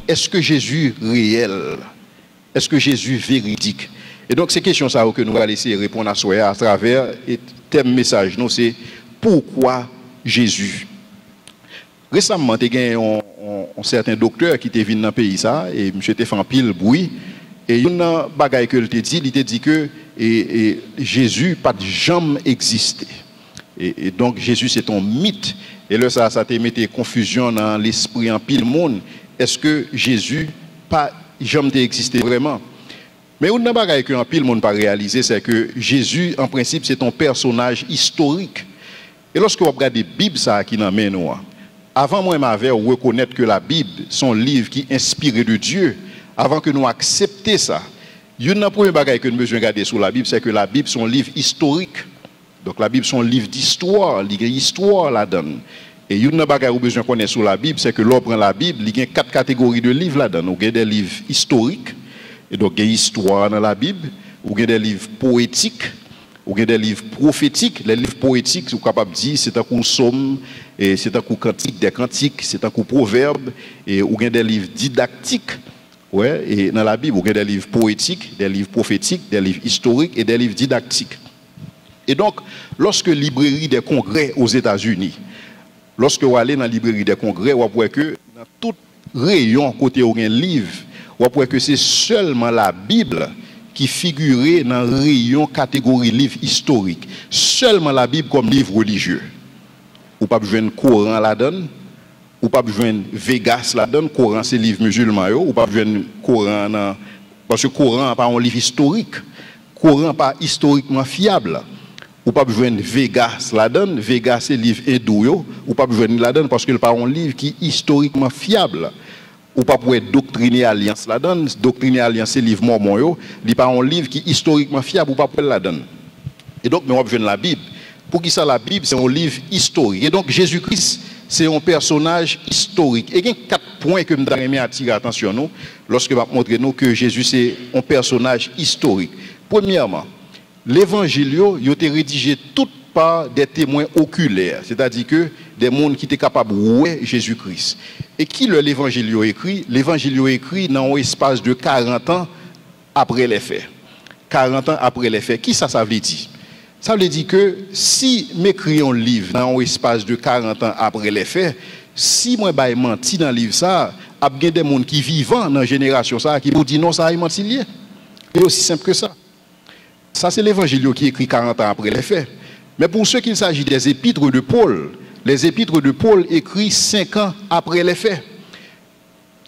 est-ce que Jésus réel? Est-ce que Jésus véridique? Et donc, ces questions ça que nous allons essayer de répondre à travers et thème message, nous, c'est pourquoi Jésus? Récemment, il y a un certain docteur qui était venu dans le pays, ça, et monsieur était fait un pile bruit. Et il y a un bagage que il t'a dit que Jésus pas de jamais existé. Et donc, Jésus, c'est un mythe. Et là, ça te mettait confusion dans l'esprit en pile monde. Est-ce que Jésus pas jamais existé vraiment? Mais une chose que en pile monde pas réalisé, c'est que Jésus, en principe, c'est un personnage historique. Et lorsque vous regardez la Bible, ça qui nous mène, avant moi, j'avais reconnaître que la Bible, son livre qui est inspiré de Dieu, avant que nous acceptions ça, une des premières choses que nous devons regarder sur la Bible, c'est que la Bible, c'est un livre historique. Donc la Bible, c'est un livre d'histoire, il y a une histoire là-dedans. Et une des choses que nous avons besoin de connaître sur la Bible, c'est que l'on prend la Bible, il y a 4 catégories de livres là-dedans. Il y a des livres historiques, et donc il y a une histoire dans la Bible, il y a des livres poétiques, il y a des livres prophétiques. Les livres poétiques, vous êtes capable de dire, c'est un coup somme, c'est un coup cantique des cantiques, c'est un coup proverbe, et il y a des livres didactiques. Ouais, et dans la Bible, il y a des livres poétiques, des livres prophétiques, des livres historiques et des livres didactiques. Et donc, lorsque la librairie des congrès aux États-Unis, lorsque vous allez dans la librairie des congrès, vous voyez que dans tout rayon côté où il y a un livre, vous voyez que c'est seulement la Bible qui figurait dans le rayon catégorie livre historique. Seulement la Bible comme livre religieux. Vous n'avez pas besoin de Coran là-dedans. Ou pas besoin de Vegas là-dedans, Coran c'est livre musulman, ou pas besoin de Coran, parce que Coran n'est pas un livre historique, Coran n'est pas historiquement fiable, ou pas besoin de Vegas là-dedans, Vegas c'est livre hindou, ou pas besoin de là-dedans parce que n'est pas un livre qui est historiquement fiable, ou pas pour être Doctrine et Alliance là-dedans, Doctrine et Alliance c'est livre mormon, il n'est pas un livre qui est historiquement fiable, ou pas pour là-dedans. Et donc, mais on a besoin de la Bible. Pour qui ça la Bible, c'est un livre historique. Et donc Jésus-Christ, c'est un personnage historique. Et il y a 4 points que je voudrais attirer l'attention nous lorsque je vais montrer nous que Jésus c'est un personnage historique. Premièrement, l'évangile a été rédigé tout par des témoins oculaires, c'est-à-dire que des gens qui étaient capables de voir Jésus-Christ. Et qui l'évangile a écrit? L'évangile a écrit dans un espace de 40 ans après les faits. 40 ans après les faits. Qui ça veut dire? Ça veut dire que si m'écris un livre dans un espace de 40 ans après les faits, si moi je menti dans le livre, ça, il y a des gens qui vivent dans la génération ça, qui vous disent non, ça a menti lié. C'est aussi simple que ça. Ça, c'est l'évangile qui est écrit 40 ans après les faits. Mais pour ceux qu'il s'agit des épîtres de Paul, les épîtres de Paul écrits 5 ans après les faits.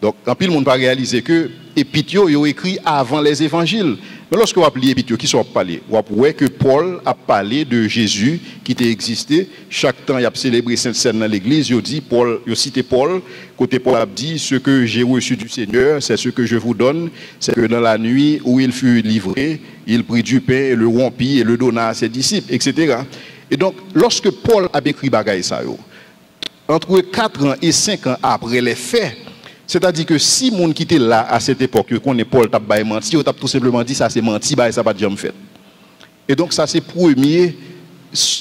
Donc, en plus, le monde va réaliser que les épîtres ont écrit avant les évangiles. Mais lorsque vous appelez les épîtres, qui sont parlés, vous voyez que Paul a parlé de Jésus qui était existé. Chaque temps, il a célébré Sainte Seine dans l'église. Il a cité Paul. Côté Paul a dit, ce que j'ai reçu du Seigneur, c'est ce que je vous donne. C'est que dans la nuit où il fut livré, il prit du pain et le rompit et le donna à ses disciples, etc. Et donc, lorsque Paul a écrit bagaille ça, entre 4 ans et 5 ans après les faits, c'est-à-dire que si mon qui était là à cette époque, qu'on est Paul t'a menti, on t'a tout simplement dit ça c'est menti, bah ça pas jamais fait. Et donc ça c'est le premier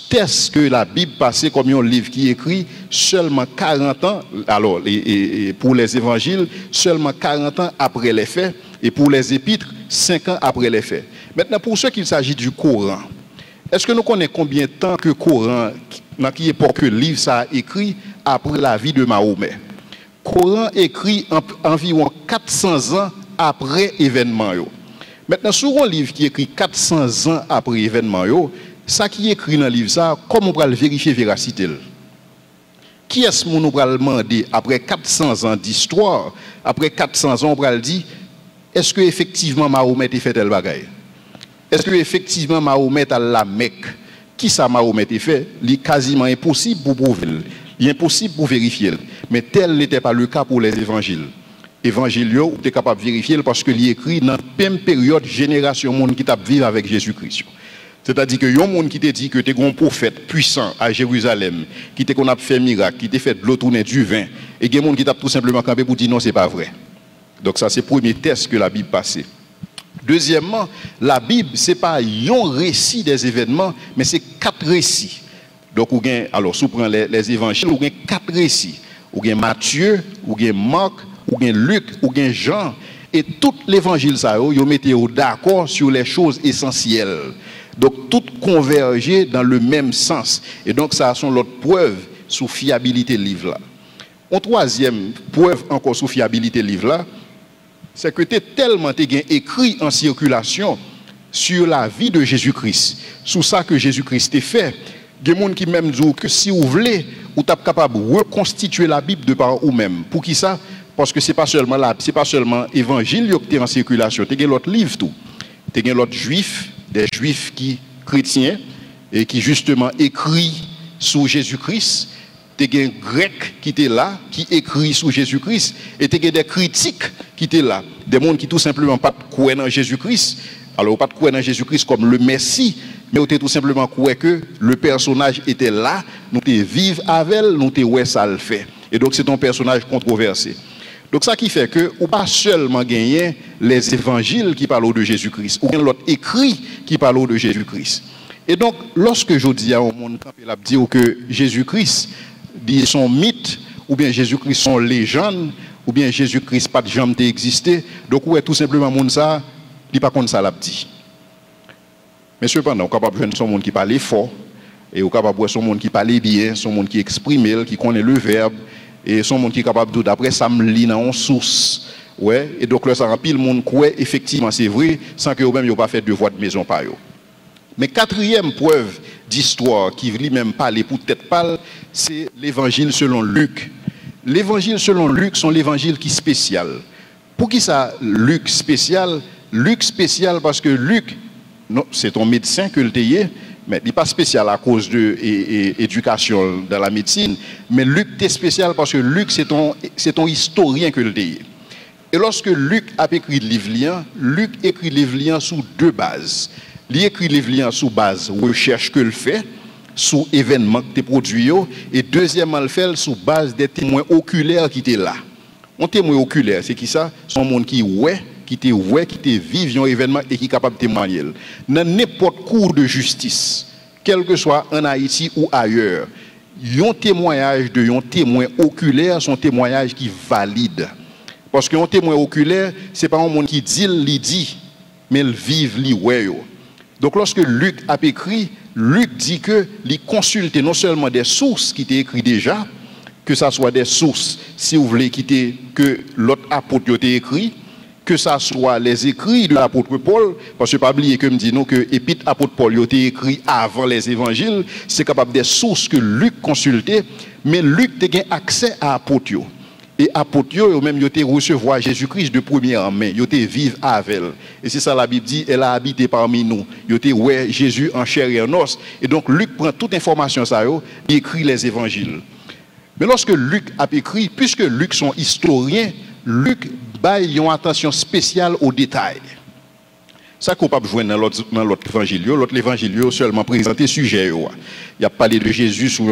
test que la Bible passait comme un livre qui écrit seulement 40 ans, alors et pour les évangiles, seulement 40 ans après les faits, et pour les épîtres, 5 ans après les faits. Maintenant pour ceux qu'il s'agit du Coran, est-ce que nous connaissons combien de temps que le Coran, dans quelle époque que le livre ça a écrit après la vie de Mahomet? Coran écrit environ 400 ans après l'événement. Maintenant, sur un livre qui écrit 400 ans après l'événement, ça qui est écrit dans le livre, ça, comment on va le vérifier véracité? Qui est-ce qu'on va le demander après 400 ans d'histoire, après 400 ans, on va le dire, est-ce que effectivement Mahomet a fait tel bagaille? Est-ce que effectivement Mahomet a la Mecque? Qui ça Mahomet a fait? Il est quasiment impossible pour prouver. Il est impossible pour vérifier. Mais tel n'était pas le cas pour les évangiles. Évangile, vous êtes capable de vérifier parce qu'il est écrit dans la même période, génération monde qui t'a vivre avec Jésus-Christ. C'est-à-dire que y a un monde qui te dit que tu es un prophète puissant à Jérusalem, qui te qu'on a fait miracle, qui t'a fait de l'eau tourner du vin, et il y a un monde qui t'a tout simplement campé pour dire non, c'est pas vrai. Donc ça c'est le premier test que la Bible passait. Deuxièmement, la Bible c'est pas un récit des événements, mais c'est 4 récits. Donc, alors, si vous prenez les évangiles, vous avez 4 récits. Vous avez Matthieu, vous avez Marc, ou bien Luc, ou bien Jean, et tout l'évangile, ça, ils mettent d'accord sur les choses essentielles. Donc, tout converger dans le même sens. Et donc, ça sont l'autre preuve sous fiabilité livre là. En troisième preuve encore sous fiabilité livre là, c'est que tu es tellement écrit en circulation sur la vie de Jésus-Christ, sur ça que Jésus-Christ a fait. Il y a des gens qui même disent que si vous voulez, vous êtes capable de reconstituer la Bible de par vous-même. Pour qui ça? Parce que ce n'est pas seulement l'évangile qui est en circulation, il y a l'autre livre tout. Il y a l'autre juif, des juifs qui chrétiens et qui justement écrit sous Jésus-Christ. Il y a un grec qui était là, qui écrit sous Jésus-Christ, et il y a des critiques qui étaient là, des gens qui tout simplement pas croient dans Jésus-Christ. Alors, pas croire dans Jésus-Christ comme le Messie, mais tout simplement croire que le personnage était là, nous te vivons avec elle, nous te ouais ça le fait. Et donc c'est un personnage controversé. Donc ça qui fait que ou pas seulement gagner les évangiles qui parlent de Jésus-Christ, ou bien l'autre écrit qui parle de Jésus-Christ. Et donc lorsque je dis à un monde il a dit que Jésus-Christ dit son mythe, ou bien Jésus-Christ son légende, ou bien Jésus-Christ pas de jamais existé, donc ouais tout simplement monde ça, il pas comme ça l'a dit. Mais cependant, on est capable de jouer son monde qui parle fort, et on est capable de jouer son monde qui parle bien, son monde qui exprime, qui connaît le verbe, et son monde qui est capable de d'après ça me lit dans une source. Ouais, et donc là, ça remplit le monde croit, effectivement, c'est vrai, sans que eux-mêmes n'aient pas fait devoir de maison par eux. Mais quatrième preuve d'histoire qui lui-même parle pour tête pâle, c'est l'évangile selon Luc. L'évangile selon Luc sont l'évangile qui est spécial. Pour qui ça, Luc spécial? Luc spécial parce que Luc, c'est ton médecin que le tayé, mais il n'est pas spécial à cause de l'éducation dans la médecine, mais Luc est spécial parce que Luc, c'est ton historien que le tayé. Et lorsque Luc a écrit le livre, Luc écrit le livre sous deux bases. Il écrit le livre sous base recherche que le fait, sous événements que tu produis, et deuxièmement, le fait sous base des témoins oculaires qui étaient là. Un témoin oculaire, c'est qui ça? C'est un monde qui te vivent un événement et qui est capable de témoigner. Dans n'importe cours de justice, quel que soit en Haïti ou ailleurs, un témoignage de un témoin oculaire, son témoignage qui valide. Parce qu'un témoin oculaire, ce n'est pas un monde qui dit, mais il vit, il ouais. Donc lorsque Luc a écrit, Luc dit que il consulte non seulement des sources qui étaient écrites déjà, que ce soit des sources, si vous voulez, que l'autre apôtre a écrit, que ce soit les écrits de l'apôtre Paul, parce que pas oublier que me dit non que l'épître apôtre Paul a été écrit avant les évangiles, c'est capable des sources que Luc consultait, mais Luc a eu accès à apôtre. Et apôtre yo même yo te recevoir Jésus-Christ de première main, yo te vivre avec elle. Et c'est ça la Bible dit, elle a habité parmi nous. Yo te ouais Jésus en chair et en os. Et donc Luc prend toute information ça yo, il écrit les évangiles. Mais lorsque Luc a écrit, puisque Luc sont historiens, Luc baille une attention spéciale aux détails. Ça qu'on peut jouer dans l'autre évangile. L'autre évangile seulement présenté sujet. Il a parlé de Jésus sous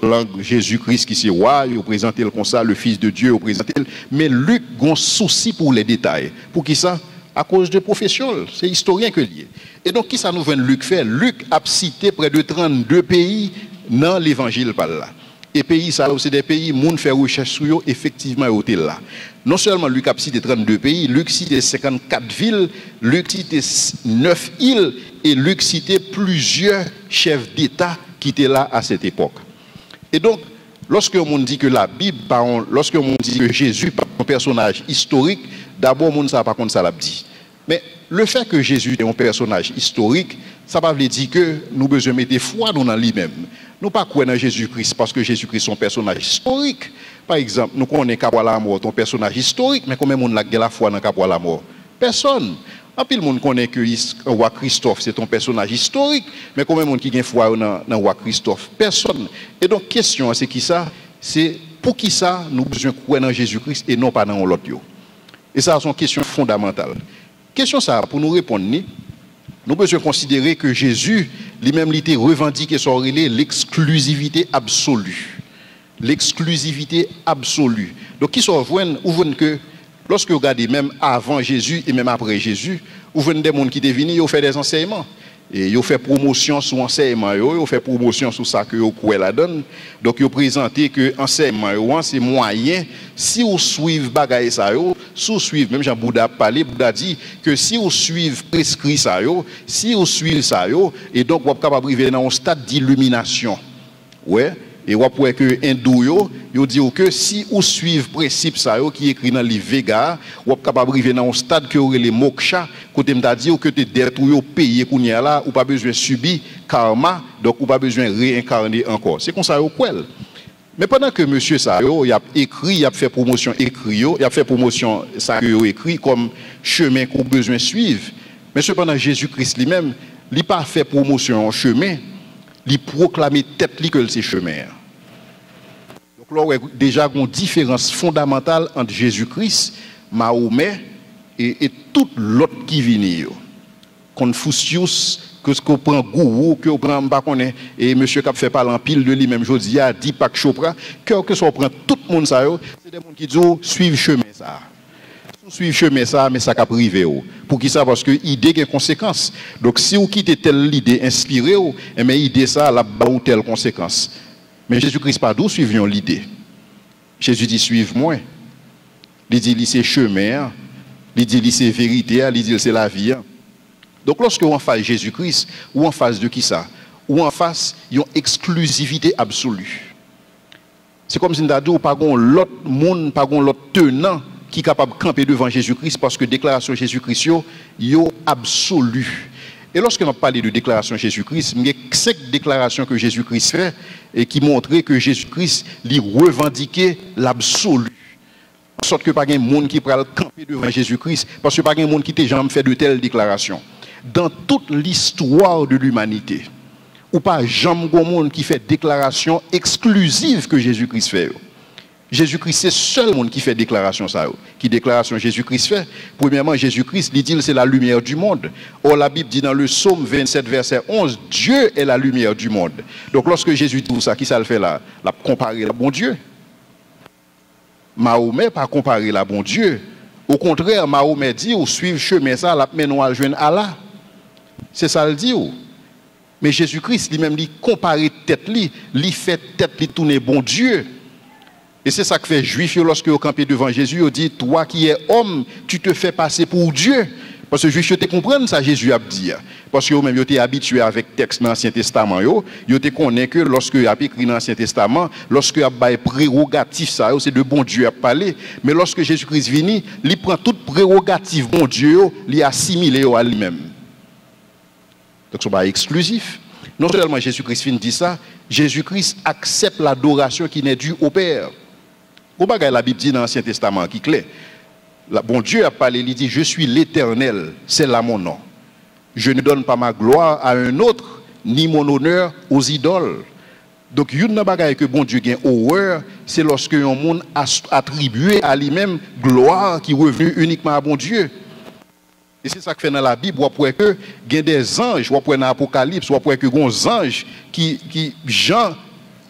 l'angle, Jésus-Christ qui c'est roi, il a présenté comme ça, le Fils de Dieu, il a présenté. Mais Luc a un souci pour les détails. Pour qui ça? À cause de profession, c'est historien que lié. Et donc, qui ça nous vient Luc faire? Luc a cité près de 32 pays dans l'évangile par là. Et pays, ça, c'est des pays, moun fait recherche sur eux, effectivement, ils étaient là. Non seulement Luc a cité 32 pays, Luc cité 54 villes, Luc cité 9 îles, et Luc cité plusieurs chefs d'État qui étaient là à cette époque. Et donc, lorsque on dit que la Bible, lorsque on dit que Jésus est un personnage historique, d'abord, on ne sait pas contre ça l'a dit. Mais le fait que Jésus est un personnage historique, ça ne veut pas dire que nous avons besoin de mettre foi dans lui-même. Nous ne pas croire dans Jésus-Christ parce que Jésus-Christ est un personnage historique. Par exemple, nous connaissons Capra la mort, un personnage historique, mais combien de monde a la foi dans Capra la mort? Personne. En plus, le monde connaît que le roi Christophe, c'est un personnage historique, mais combien de monde qui a foi dans le roi Christophe? Personne. Et donc, question, c'est qui ça? C'est pour qui ça nous avons besoin de croire dans Jésus-Christ et non pas dans l'autre. Et ça, c'est une question fondamentale. Question ça, pour nous répondre, nous devons considérer que Jésus, lui-même, il était revendiqué sur l'exclusivité absolue. L'exclusivité absolue. Donc, qui sont voient que, lorsque vous regardez même avant Jésus et même après Jésus, vous voyez des gens qui sont venus, ils ont fait des enseignements. Et ils fait promotion sur l'enseignement, ils fait promotion sur ça que vous la donne. Donc, ils présenté que l'enseignement, c'est moyen. Si vous suivez bagaille ça, si vous suivez, même Jean-Bouddha parlé, Bouddha dit que si vous suivez prescrit ça, si vous suivez ça, et donc vous êtes capable d'arriver dans un stade d'illumination. Ouais. Et vous pouvez que hindou yo dit que si vous suivez le principe ça qui est écrit dans le livre Vega, vous êtes capable d'arriver dans un stade que vous les moksha, côté m'a dit que tu détruit payer kounya là, ou pas besoin subir karma, donc ou pas besoin réincarner encore. C'est comme ça yo quoi. Mais pendant que monsieur ça il a écrit, il a fait promotion écrit, il a fait promotion ça que écrit comme chemin qu'on besoin suivre. Mais cependant Jésus-Christ lui-même, il pas fait promotion en chemin, il proclamer tête li que c'est chemin. Donc là, déjà une différence fondamentale entre Jésus-Christ, Mahomet et tout l'autre qui vient. Confucius, que ce qu'on prend gourou, que on prend pas connaît et monsieur qui fait parler en pile de lui même jodi a Deepak Chopra, que soit prend tout le monde ça c'est des gens qui disent suivre chemin ça. Suivre chemin ça mais ça cap privé pour qui ça parce que idée a conséquences. Donc si vous quittez telle idée inspirée mais idée ça la ba ou telle conséquence. Mais Jésus-Christ pas d'où suivons l'idée. Jésus dit suivez-moi. Il dit c'est chemin, il dit c'est vérité, il dit c'est la vie. Donc lorsque on face Jésus-Christ, ou en face de qui ça? Ou en face d'une exclusivité absolue. C'est comme si nous avons pas l'autre monde, pas l'autre tenant qui est capable de camper devant Jésus-Christ parce que déclaration Jésus-Christ yo absolue. Et lorsque nous parlons de déclaration Jésus-Christ, il y a 5 déclarations que Jésus-Christ fait et qui montraient que Jésus-Christ lui revendiquait l'absolu. En sorte que pas de monde qui peut camper devant Jésus-Christ parce que pas de monde qui t'a jamais fait de telles déclarations. Dans toute l'histoire de l'humanité, ou pas jamais de monde qui fait déclaration exclusive que Jésus-Christ fait. Jésus-Christ, c'est seul monde qui fait déclaration ça. Qui déclaration Jésus-Christ fait? Premièrement, Jésus-Christ, il dit c'est la lumière du monde. Or, la Bible dit dans le psaume 27, verset 11, Dieu est la lumière du monde. Donc, lorsque Jésus dit ça, qui ça le fait là? La comparer le bon Dieu. Mahomet pas comparer la bon Dieu. Au contraire, Mahomet dit, ou suivre chemin ça, la mène à joindre Allah. C'est ça le dit. Mais Jésus-Christ, lui-même, lui compare tête, lui fait tête, lui tourner bon Dieu. Et c'est ça que fait juif lorsque vous campez devant Jésus, vous dit toi qui es homme, tu te fais passer pour Dieu. Parce que juif te comprendre ça Jésus a dit. Parce que vous même vous êtes habitué avec texte dans l'Ancien Testament vous te connaît que lorsque vous avez écrit dans l'Ancien Testament, lorsque vous avez prérogative ça, c'est de bon Dieu à parler, mais lorsque Jésus-Christ vient, il prend toute prérogative bon Dieu, il assimile à lui-même. Donc ce n'est pas exclusif. Non seulement Jésus-Christ dit ça, Jésus-Christ accepte l'adoration qui n'est due au Père. La Bible dit dans l'Ancien Testament qui est clair. Bon Dieu a parlé, il dit, je suis l'Éternel, c'est là mon nom. Je ne donne pas ma gloire à un autre, ni mon honneur aux idoles. Donc, une bagaille que bon Dieu gagne horreur, c'est lorsque un monde a attribué à lui-même gloire qui est revenue uniquement à bon Dieu. Et c'est ça que fait dans la Bible, on peut que il y a des anges, on peut dans l'Apocalypse, on peut que des anges qui Jean,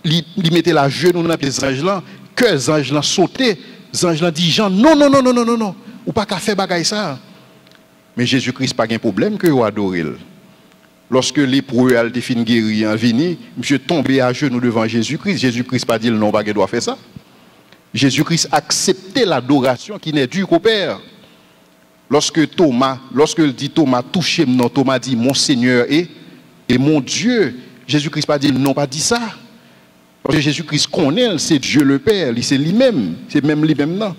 lui mettait la genou dans les anges là, que les anges là sautaient, les anges là disent Jean, non, ou pas qu'à faire bagaille ça. Mais Jésus-Christ pas de problème que vous adorez. Lorsque les lépreux a été fin guéri en vini, monsieur tombé à genoux devant Jésus-Christ, Jésus-Christ pas dit non, pas qu'il doit faire ça. Jésus-Christ acceptait l'adoration qui n'est due qu'au Père. Lorsque il dit Thomas, touchez non, Thomas dit mon Seigneur et mon Dieu. Jésus-Christ pas dit non, pas dit ça. Parce que Jésus-Christ connaît, c'est Dieu le Père, c'est lui-même, c'est même lui-même non.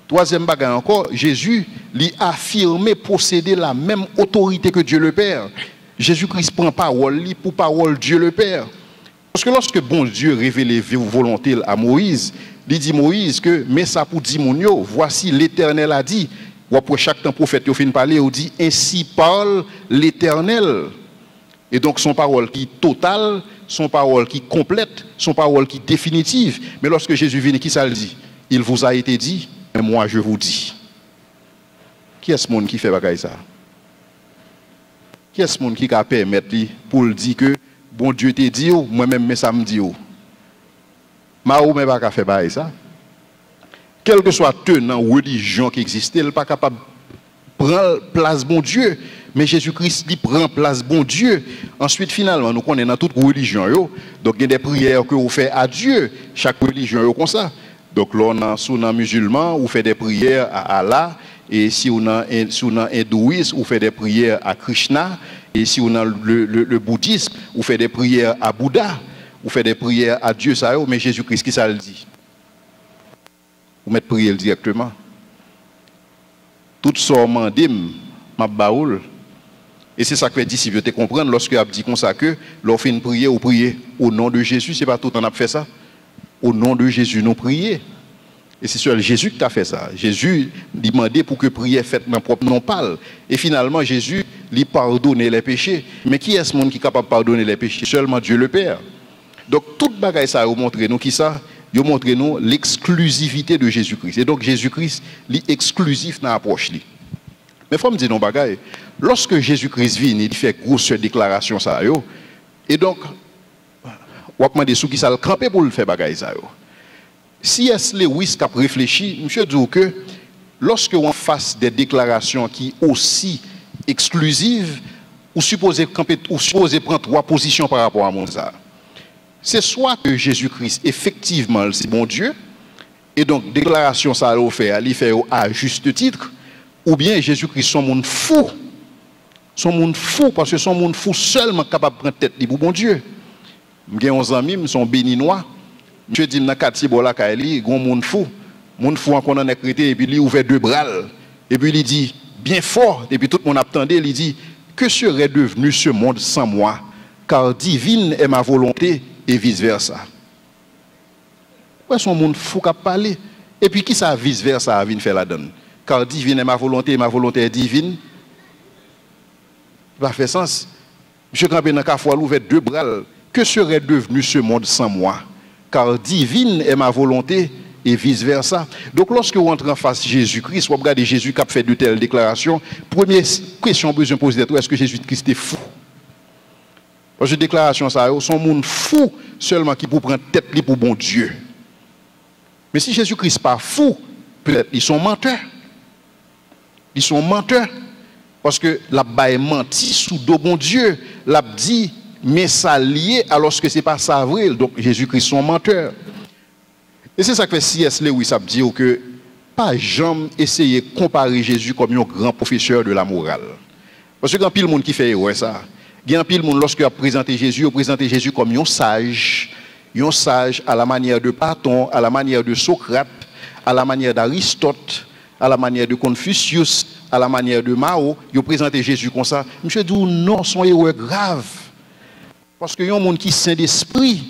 Troisième bagage encore, Jésus lui affirmé posséder la même autorité que Dieu le Père. Jésus-Christ prend parole pour parole Dieu le Père. Parce que lorsque bon Dieu révèle volonté à Moïse, il dit Moïse que mais ça pour dire mon voici l'Éternel a dit. Ou après chaque temps prophète qui fin parler, il dit ainsi parle l'Éternel. Et donc son parole qui est totale, son parole qui est complète, son parole qui est définitive. Mais lorsque Jésus vient, qui ça le dit? Il vous a été dit, mais moi je vous dis. Qui est ce monde qui fait bagaille ça? Qui est ce monde qui a permettre pour le dire que bon Dieu t'a dit, moi-même mais ça me dit. Mahomet n'a pas fait bagaille ça. Quel que soit tenant religion qui existe, elle n'est pas capable de prendre place bon Dieu. mais Jésus-Christ il prend place bon Dieu. Ensuite, finalement, nous connaissons dans toute religion, donc il y a des prières que vous faites à Dieu, chaque religion est comme ça. Donc là, on a sous les musulmans, vous faites des prières à Allah, et si on a hindouisme, vous faites des prières à Krishna, et si on a le bouddhisme, vous faites des prières à Bouddha, vous faites des prières à Dieu, ça, mais Jésus-Christ, qui ça le dit? Vous mettez prière directement. Tout ça mandim, ma baoul. Et c'est ça que les disciples te comprendre lorsque a dit comme ça que l'on fait une prière ou prier au nom de Jésus, c'est pas tout on a fait ça. Au nom de Jésus nous prier. Et c'est sur Jésus qui a fait ça. Jésus demandait pour que prière faite dans propre nom parle. Et finalement Jésus lui pardonnait les péchés. Mais qui est ce monde qui est capable de pardonner les péchés? Seulement Dieu le Père. Donc toute bagaille ça a montré nous qui ça? Il montre nous l'exclusivité de Jésus-Christ. Et donc Jésus-Christ est exclusif dans l'approche. Mais il faut me dire non bagaille. Lorsque Jésus-Christ vient, il fait grosse déclaration ça yo. Et donc on va demander sous qui ça le camper pour le faire bagaille ça yo. Si est Lewis qui a réfléchi, monsieur dit que lorsque on fasse des déclarations qui aussi exclusives, ou supposez prendre trois positions par rapport à mon ça. C'est soit que Jésus-Christ, effectivement, c'est bon Dieu, et donc, déclaration, ça a fait, il fait à juste titre, ou bien Jésus-Christ, son monde fou. Son monde fou, parce que son monde fou seulement capable de prendre tête pour bon Dieu. J'ai 11 amis, ils sont béninois. Je dis, dans le quartier, il y a un monde fou. Monde fou, on a écrit, et puis il ouvert deux bras. Et puis il dit, bien fort, et puis tout le monde attendait, il dit, que serait devenu ce monde sans moi? Car divine est ma volonté, et vice-versa. Ouais, son monde fou qui a parlé. Et puis qui ça vice-versa vient faire la donne? Car divine est ma volonté est divine. Ça fait sens. Monsieur Campé dans Carrefour ouvert deux bras. Que serait devenu ce monde sans moi? Car divine est ma volonté et vice-versa. Donc lorsque vous entrez en face de Jésus-Christ, vous regardez Jésus qui a fait de telles déclarations, première question besoin de poser, est-ce que Jésus-Christ est fou? Parce que déclaration ça, son monde fou seulement qui peut prendre tête pour bon Dieu. Mais si Jésus-Christ n'est pas fou, peut-être ils sont menteurs. Ils sont menteurs. Parce que la baille menti sous dos bon Dieu. L'a dit, mais ça lié alors que ce n'est pas ça vrai. Donc Jésus-Christ sont menteurs. Et c'est ça que fait C.S. Lewis a dit que pas jamais essayer de comparer Jésus comme un grand professeur de la morale. Parce que quand pile monde qui fait ça. Il y a un pile monde lorsque a présenté Jésus, a présenté Jésus comme un sage à la manière de Platon, à la manière de Socrate, à la manière d'Aristote, à la manière de Confucius, à la manière de Mao. Il a présenté Jésus comme ça. Monsieur dit non, son erreur grave. Parce que y a un monde qui est saint d'esprit,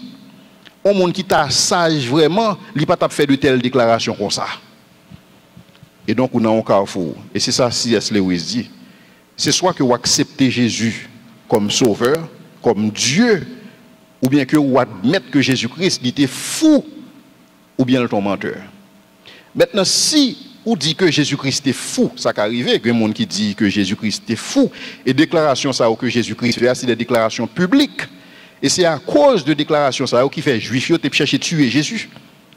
un monde qui est sage vraiment, il n'a pas fait de telles déclarations comme ça. Et donc on a un carrefour. Et c'est ça C.S. Lewis dit. C'est soit que vous acceptez Jésus comme sauveur, comme Dieu, ou bien que vous admettez que Jésus-Christ était fou, ou bien le menteur. Maintenant, si vous dites que Jésus-Christ est fou, ça qui arrive, il y a des gens qui disent que Jésus-Christ est fou, et déclaration ça que Jésus-Christ fait, c'est des déclarations publiques. Et c'est à cause de déclarations ça qui fait juif, ils chercher à tuer Jésus.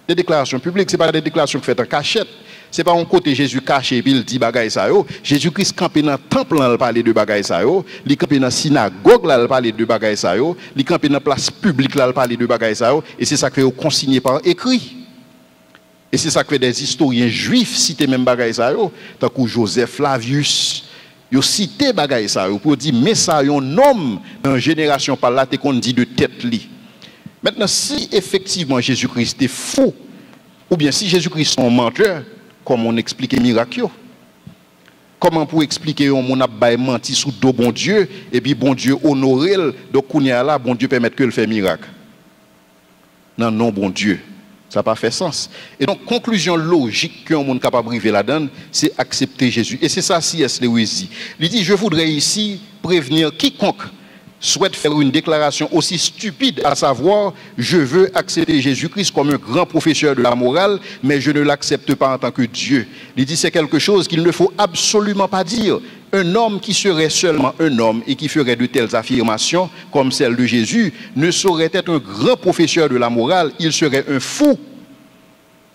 Des déclarations publiques, ce n'est pas des déclarations faites en cachette. Ce n'est pas un côté Jésus caché et puis il dit bagaille ça yo. Jésus-Christ campé dans le temple là, il parle de bagaille ça yo. Il campé dans la synagogue là, il parle de bagaille ça yo. Il campé dans la place publique là, il parle de bagaille ça yo. Et c'est ça que fait consigné par écrit. Et c'est ça que fait des historiens juifs citer même bagaille ça yo. Tant que Joseph Flavius, ils cité bagaille ça yo pour dire mais ça yon homme dans génération par là qu'on dit de tête li. Maintenant si effectivement Jésus-Christ est faux ou bien si Jésus-Christ est un menteur, comment on explique miracle? Comment pour expliquer on a menti sous dos bon Dieu et puis bon Dieu honoré donc on y a là bon Dieu permettre que le fait miracle? Non bon Dieu, ça n'a pas fait sens. Et donc conclusion logique qu'un monde capable de arriver là-dedans, c'est accepter Jésus. Et c'est ça C.S. Lewis dit. Il dit je voudrais ici prévenir quiconque souhaite faire une déclaration aussi stupide, à savoir, je veux accepter Jésus-Christ comme un grand professeur de la morale, mais je ne l'accepte pas en tant que Dieu. Il dit c'est quelque chose qu'il ne faut absolument pas dire. Un homme qui serait seulement un homme et qui ferait de telles affirmations comme celle de Jésus ne saurait être un grand professeur de la morale, il serait un fou.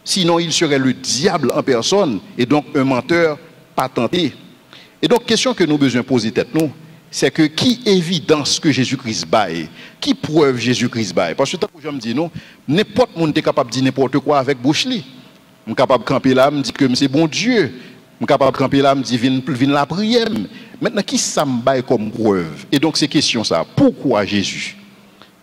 Sinon, il serait le diable en personne et donc un menteur patenté. Et donc, question que nous avons besoin de poser tête nous, c'est que qui évidence que Jésus-Christ baille, qui preuve Jésus-Christ baille. Parce que tant que je me dis, non, n'importe qui est capable de dire n'importe quoi avec bouche li. Je suis capable de camper là, me dire que c'est bon Dieu. Je suis capable de camper là, me dire viens la prière. Maintenant, qui ça me baille comme preuve? Et donc, c'est question ça. Pourquoi Jésus?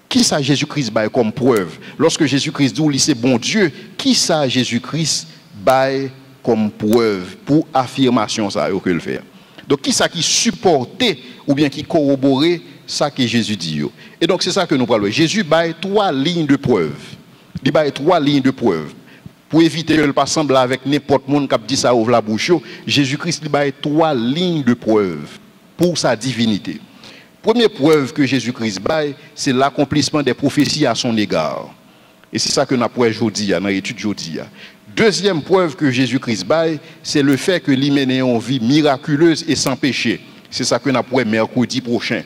Qui ça Jésus-Christ baille comme preuve? Lorsque Jésus-Christ dit c'est bon Dieu, qui ça Jésus-Christ baille comme preuve pour affirmation ça que le faire? Donc, qui ça qui supportait ou bien qui corroborait ça que Jésus dit? Et donc, c'est ça que nous parlons. Jésus baille 3 lignes de preuve. Il baille 3 lignes de preuve. Pour éviter que le pas semble avec n'importe monde qui dit ça ouvre la bouche, Jésus-Christ il baille 3 lignes de preuve pour sa divinité. Première preuve que Jésus-Christ baille, c'est l'accomplissement des prophéties à son égard. Et c'est ça que nous avons aujourd'hui, dans l'étude aujourd'hui. Deuxième preuve que Jésus-Christ baille, c'est le fait que lui mène une vie miraculeuse et sans péché. C'est ça que nous avons mercredi prochain.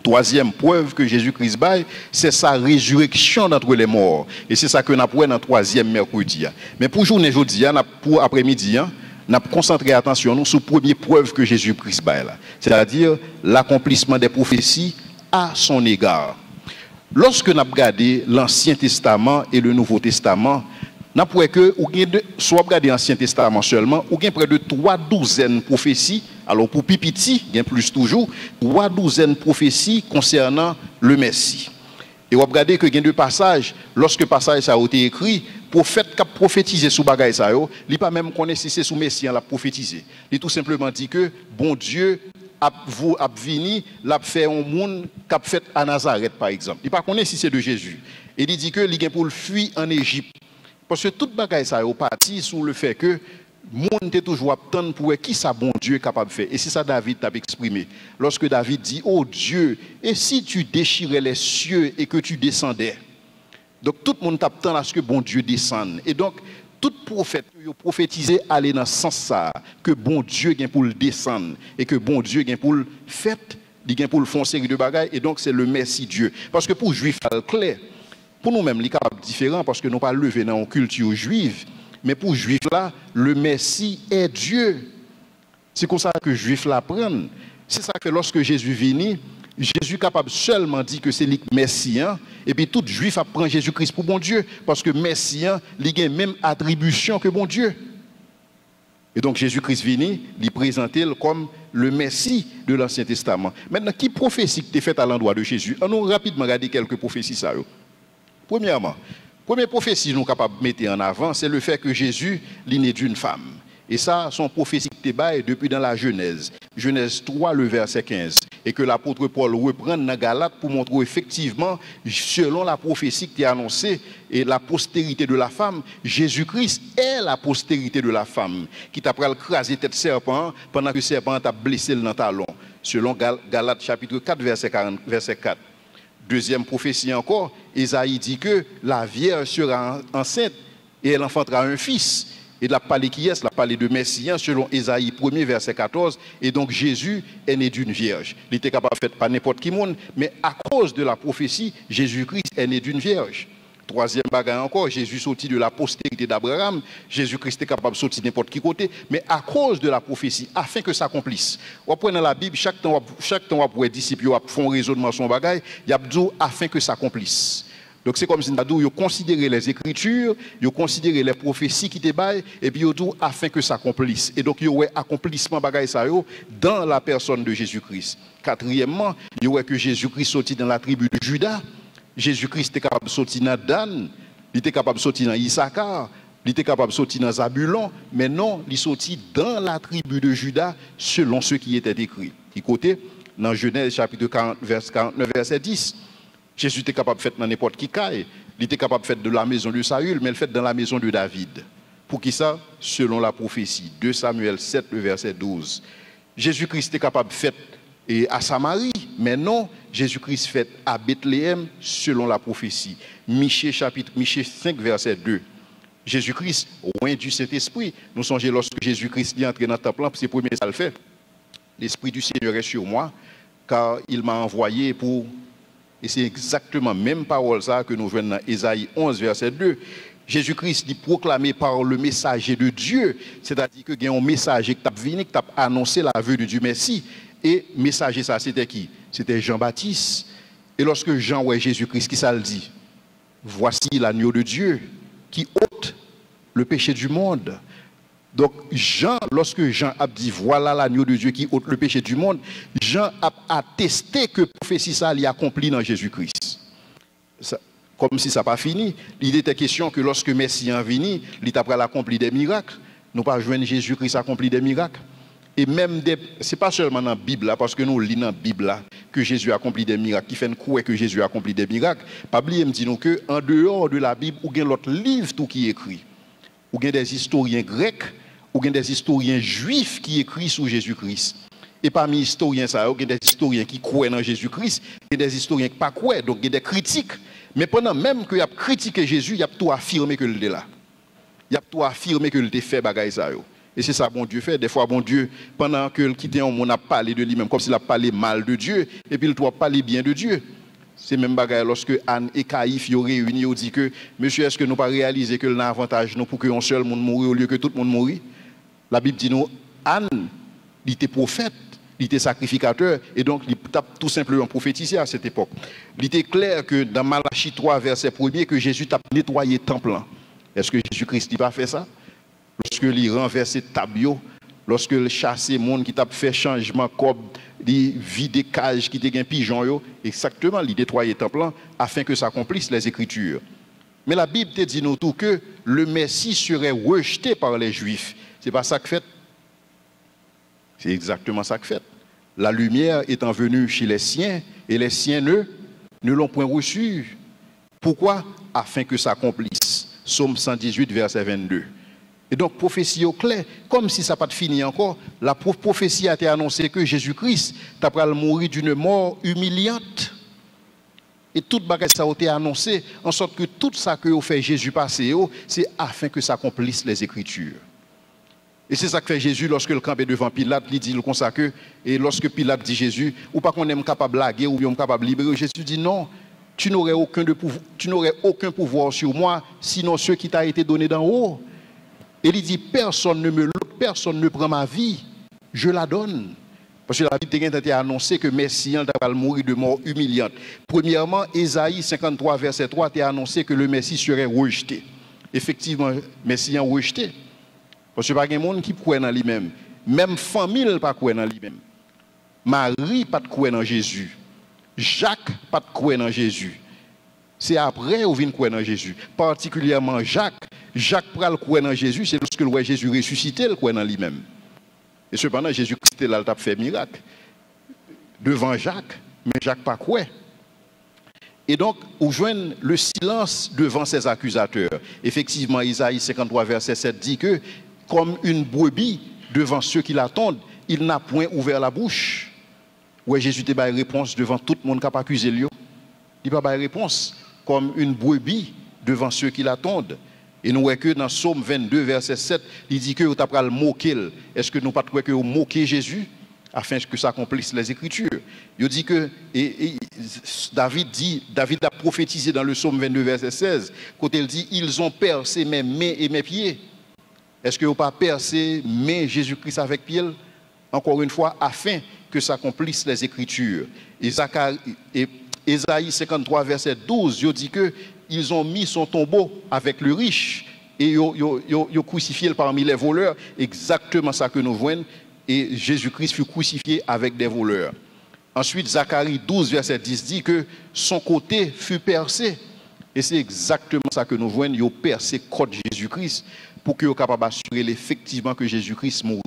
Troisième preuve que Jésus-Christ baille, c'est sa résurrection d'entre les morts. Et c'est ça que nous avons dans le troisième mercredi. Mais pour journée aujourd'hui, pour après-midi, nous avons concentré attention sur la première preuve que Jésus-Christ baille. C'est-à-dire l'accomplissement des prophéties à son égard. Lorsque nous avons regardé l'Ancien Testament et le Nouveau Testament, nous avons que, soit regarder l'Ancien Testament seulement, ou bien près de 3 douzaines prophéties. Alors pour Pipiti, il y a plus toujours, 3 douzaines prophéties concernant le Messie. Et vous regardez que il y a 2 passages, lorsque le passage a été écrit, le prophète qui a prophétisé sur bagaille ça, il n'a pas même connaissé si c'est sous Messie, il a prophétisé. Il a tout simplement dit que, bon Dieu, a venu, l'a fait un monde qui a fait à Nazareth, par exemple. Il n'a pas connaissé si c'est de Jésus. Et il dit que, il a pour le fuir en Égypte. Parce que toute bagaille ça est parti sur le fait que monde était toujours attendre pour qui ça bon Dieu est capable de faire. Et c'est ça David t'a exprimé. Lorsque David dit oh Dieu, et si tu déchirais les cieux et que tu descendais. Donc tout le monde t'attend à ce que bon Dieu descende. Et donc tout prophète qui a prophétisé aller dans ce sens ça que bon Dieu vient pour le descendre et que bon Dieu vient pour le faire, il vient pour le faire une série de bagailles et donc c'est le Messie Dieu. Parce que pour juif clair, pour nous-mêmes, les cas différents parce que nous pas levé dans une culture juive, mais pour les juifs là, le Messie est Dieu. C'est comme ça que les juifs l'apprennent. C'est ça que lorsque Jésus vient, Jésus est capable seulement dire que c'est le Messien, et puis tout juif apprend Jésus-Christ pour bon Dieu, parce que Messien, il a la même attribution que bon Dieu. Et donc Jésus-Christ vient, il présente comme le Messie de l'Ancien Testament. Maintenant, qui prophétie qui est faite à l'endroit de Jésus? Allons rapidement regarder quelques prophéties ça. Premièrement, première prophétie que nous sommes capables de mettre en avant, c'est le fait que Jésus est né d'une femme. Et ça, son prophétie qui est depuis dans la Genèse. Genèse 3, le verset 15. Et que l'apôtre Paul reprend dans Galates pour montrer effectivement, selon la prophétie qui est annoncée, et la postérité de la femme, Jésus-Christ est la postérité de la femme, qui t'a pris craser tête serpent pendant que le serpent t'a blessé le talon. Selon Galates chapitre 4, verset 4. Deuxième prophétie encore, Isaïe dit que la Vierge sera enceinte et elle enfantera un fils. Et la parler qui est, la parler de Messien selon Isaïe 1er verset 14. Et donc Jésus est né d'une vierge. Il était capable de faire par n'importe qui monde, mais à cause de la prophétie, Jésus-Christ est né d'une vierge. Troisième bagarre encore, Jésus sorti de la postérité d'Abraham. Jésus-Christ est capable de sortir n'importe qui côté, mais à cause de la prophétie, afin que ça accomplisse. On prend dans la Bible, chaque temps pour les disciples font un raisonnement sur bagaille, il y a dit afin que ça accomplisse. Donc c'est comme si nous avons considéré les Écritures, nous considéré les prophéties qui étaient baillées, et puis nous avons afin que ça accomplisse. Et donc il y a un accomplissement bagaille ça dans la personne de Jésus-Christ. Quatrièmement, il y a que Jésus-Christ sorti dans la tribu de Juda. Jésus-Christ était capable de sortir dans Dan, il était capable de sortir dans Issachar, il était capable de sortir dans Zabulon, mais non, il sortit dans la tribu de Juda selon ce qui était écrit. Il côté dans Genèse chapitre 40, verset 49, verset 10. Jésus était capable de faire dans n'importe qui caille, il était capable de faire de la maison de Saül, mais il fait dans la maison de David. Pour qui ça? Selon la prophétie. 2 Samuel 7, le verset 12. Jésus-Christ était capable de faire à Samarie, mais non, Jésus-Christ fait à Bethléem selon la prophétie. Michée 5, verset 2. Jésus-Christ, loin du Saint-Esprit, nous songeons lorsque Jésus-Christ est entré dans le temple, c'est le premier ça le fait. L'Esprit du Seigneur est sur moi, car il m'a envoyé pour... Et c'est exactement la même parole ça que nous venons dans Ésaïe 11, verset 2. Jésus-Christ dit proclamé par le messager de Dieu, c'est-à-dire que il y a un messager qui t'a venu, qui t'a annoncé la venue du Messie. Et messager ça, c'était qui? C'était Jean-Baptiste. Et lorsque Jean voit Jésus-Christ, qui ça le dit? Voici l'agneau de Dieu qui ôte le péché du monde. Donc Jean, lorsque Jean a dit voilà l'agneau de Dieu qui ôte le péché du monde, Jean a attesté que prophétie ça l'y accompli dans Jésus-Christ. Comme si ça n'a pas fini. Il était question que lorsque Messie est venu, il a accompli des miracles. Nous pas joindre Jésus-Christ accompli des miracles. Et même, ce n'est pas seulement dans la Bible, là, parce que nous lisons dans la Bible là, que Jésus a accompli des miracles, qui fait une croix que Jésus a accompli des miracles. Pas oublier me dire qu'en dehors de la Bible, ou bien l'autre livre tout qui est écrit, ou bien des historiens grecs, ou bien des historiens juifs qui écrivent sur Jésus-Christ. Et parmi les historiens, il y a des historiens qui croient dans Jésus-Christ, il y a des historiens qui ne croient pas, donc il y a des critiques. Mais pendant même qu'il y a critiqué Jésus, il y a tout affirmé que il est là. Il y a tout affirmé que il était fait bagaille ça. Et c'est ça bon Dieu fait. Des fois, bon Dieu, pendant que quitté on a parlé de lui-même, comme s'il a parlé mal de Dieu, et puis il doit parler bien de Dieu. C'est même bagaille lorsque Anne et Caïphe ont réuni, ils ont dit que, monsieur, est-ce que nous pas réaliser que l'un avantage nous pour qu'un seul monde mourit au lieu que tout le monde mourit? La Bible dit nous, Anne, il était prophète, il était sacrificateur, et donc il a tout simplement prophétisé à cette époque. Il était clair que dans Malachie 3, verset 1er, que Jésus t'a nettoyé le temple. Est-ce que Jésus-Christ n'a pas fait ça? Lorsque il renversait tabio, lorsque il chassait les gens qui t'a fait changement, comme il vide cages qui étaient un pigeon, exactement, il nettoyait le temple afin que s'accomplissent les Écritures. Mais la Bible te dit nous tout que le Messie serait rejeté par les Juifs. C'est pas ça que fait. C'est exactement ça que fait. La lumière étant venue chez les siens, et les siens ne l'ont point reçu. Pourquoi? Afin que s'accomplisse. Psaume 118, verset 22. Et donc, prophétie au clair, comme si ça n'a pas fini encore, la prophétie a été annoncée que Jésus-Christ t'a mourir d'une mort humiliante. Et toute bagage ça a été annoncé, en sorte que tout ça que fait Jésus passer, c'est afin que s'accomplissent les Écritures. Et c'est ça que fait Jésus lorsque le campait devant Pilate, il dit comme ça que, et lorsque Pilate dit Jésus, ou pas qu'on est capable de blaguer, ou bien capable de libérer, Jésus dit non, tu n'aurais aucun pouvoir sur moi, sinon ceux qui t'a été donné d'en haut. Et il dit, personne ne prend ma vie, je la donne. Parce que la Bible a annoncé que Messie va mourir de mort humiliante. Premièrement, Ésaïe 53, verset 3, a annoncé que le Messie serait rejeté. Effectivement, Messie est rejeté. Parce que il n'y a pas de monde qui croit dans lui-même. Même famille ne pas croit dans lui-même. Marie pas de croire dans Jésus. Jacques pas de croire dans Jésus. C'est après où vient croire dans Jésus. Particulièrement Jacques. Jacques pral croire dans Jésus, c'est lorsque le Jésus ressuscité, il croit dans lui-même. Et cependant, Jésus-Christ là, il a fait miracle. Devant Jacques, mais Jacques pas croit. Et donc, on joint le silence devant ses accusateurs. Effectivement, Isaïe 53, verset 7 dit que, comme une brebis devant ceux qui l'attendent, il n'a point ouvert la bouche. Ouais, Jésus n'a pas de réponse devant tout le monde qui a accusé lui. Il n'a pas de réponse. Comme une brebis devant ceux qui l'attendent. Et nous voyons que dans Psaume 22, verset 7, il dit que vous avez le moquer. Est-ce que nous ne pas que vous moquez Jésus afin que ça accomplisse les Écritures? Il dit que David a prophétisé dans le Psaume 22, verset 16, quand il dit ils ont percé mes mains et mes pieds. Est-ce que vous pas percé main Jésus-Christ avec pied? Encore une fois, afin que s'accomplissent les Écritures. Et Ésaïe 53, verset 12, il dit que ils ont mis son tombeau avec le riche et ils ont crucifié parmi les voleurs. Exactement ça que nous voyons. Et Jésus-Christ fut crucifié avec des voleurs. Ensuite, Zacharie 12, verset 10 dit que son côté fut percé. Et c'est exactement ça que nous voyons. Ils ont percé contre Jésus-Christ pour qu'ils soient capables d'assurer effectivement que Jésus-Christ mourit.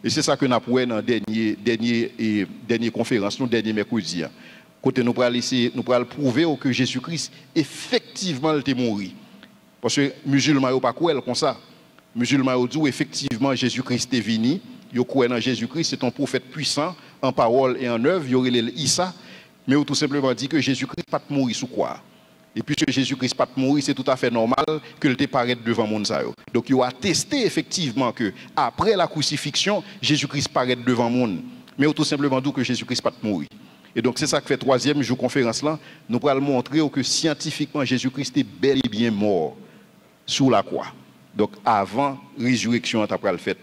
Et c'est ça que nous avons vu dans la dernière conférence, le dernier mercredi. Côté nous pourrons prouver que Jésus-Christ effectivement était mort. Parce que les musulmans n'ont pas cru comme ça. Les musulmans ont dit effectivement Jésus-Christ est venu. Ils croient dans Jésus-Christ, c'est un prophète puissant en parole et en œuvre. Ils auraient l'Issa, mais ils ont tout simplement dit que Jésus-Christ n'est pas mort sous quoi. Et puisque Jésus-Christ n'est pas mort, c'est tout à fait normal qu'il te paraisse devant le monde. Donc ils ont attesté effectivement que après la crucifixion, Jésus-Christ paraît devant le monde. Mais ils ont tout simplement dit que Jésus-Christ n'est pas mort. Et donc c'est ça que fait troisième jour conférence là, nous pourrons montrer que scientifiquement Jésus-Christ est bel et bien mort. sur la croix. Donc avant résurrection après le fait.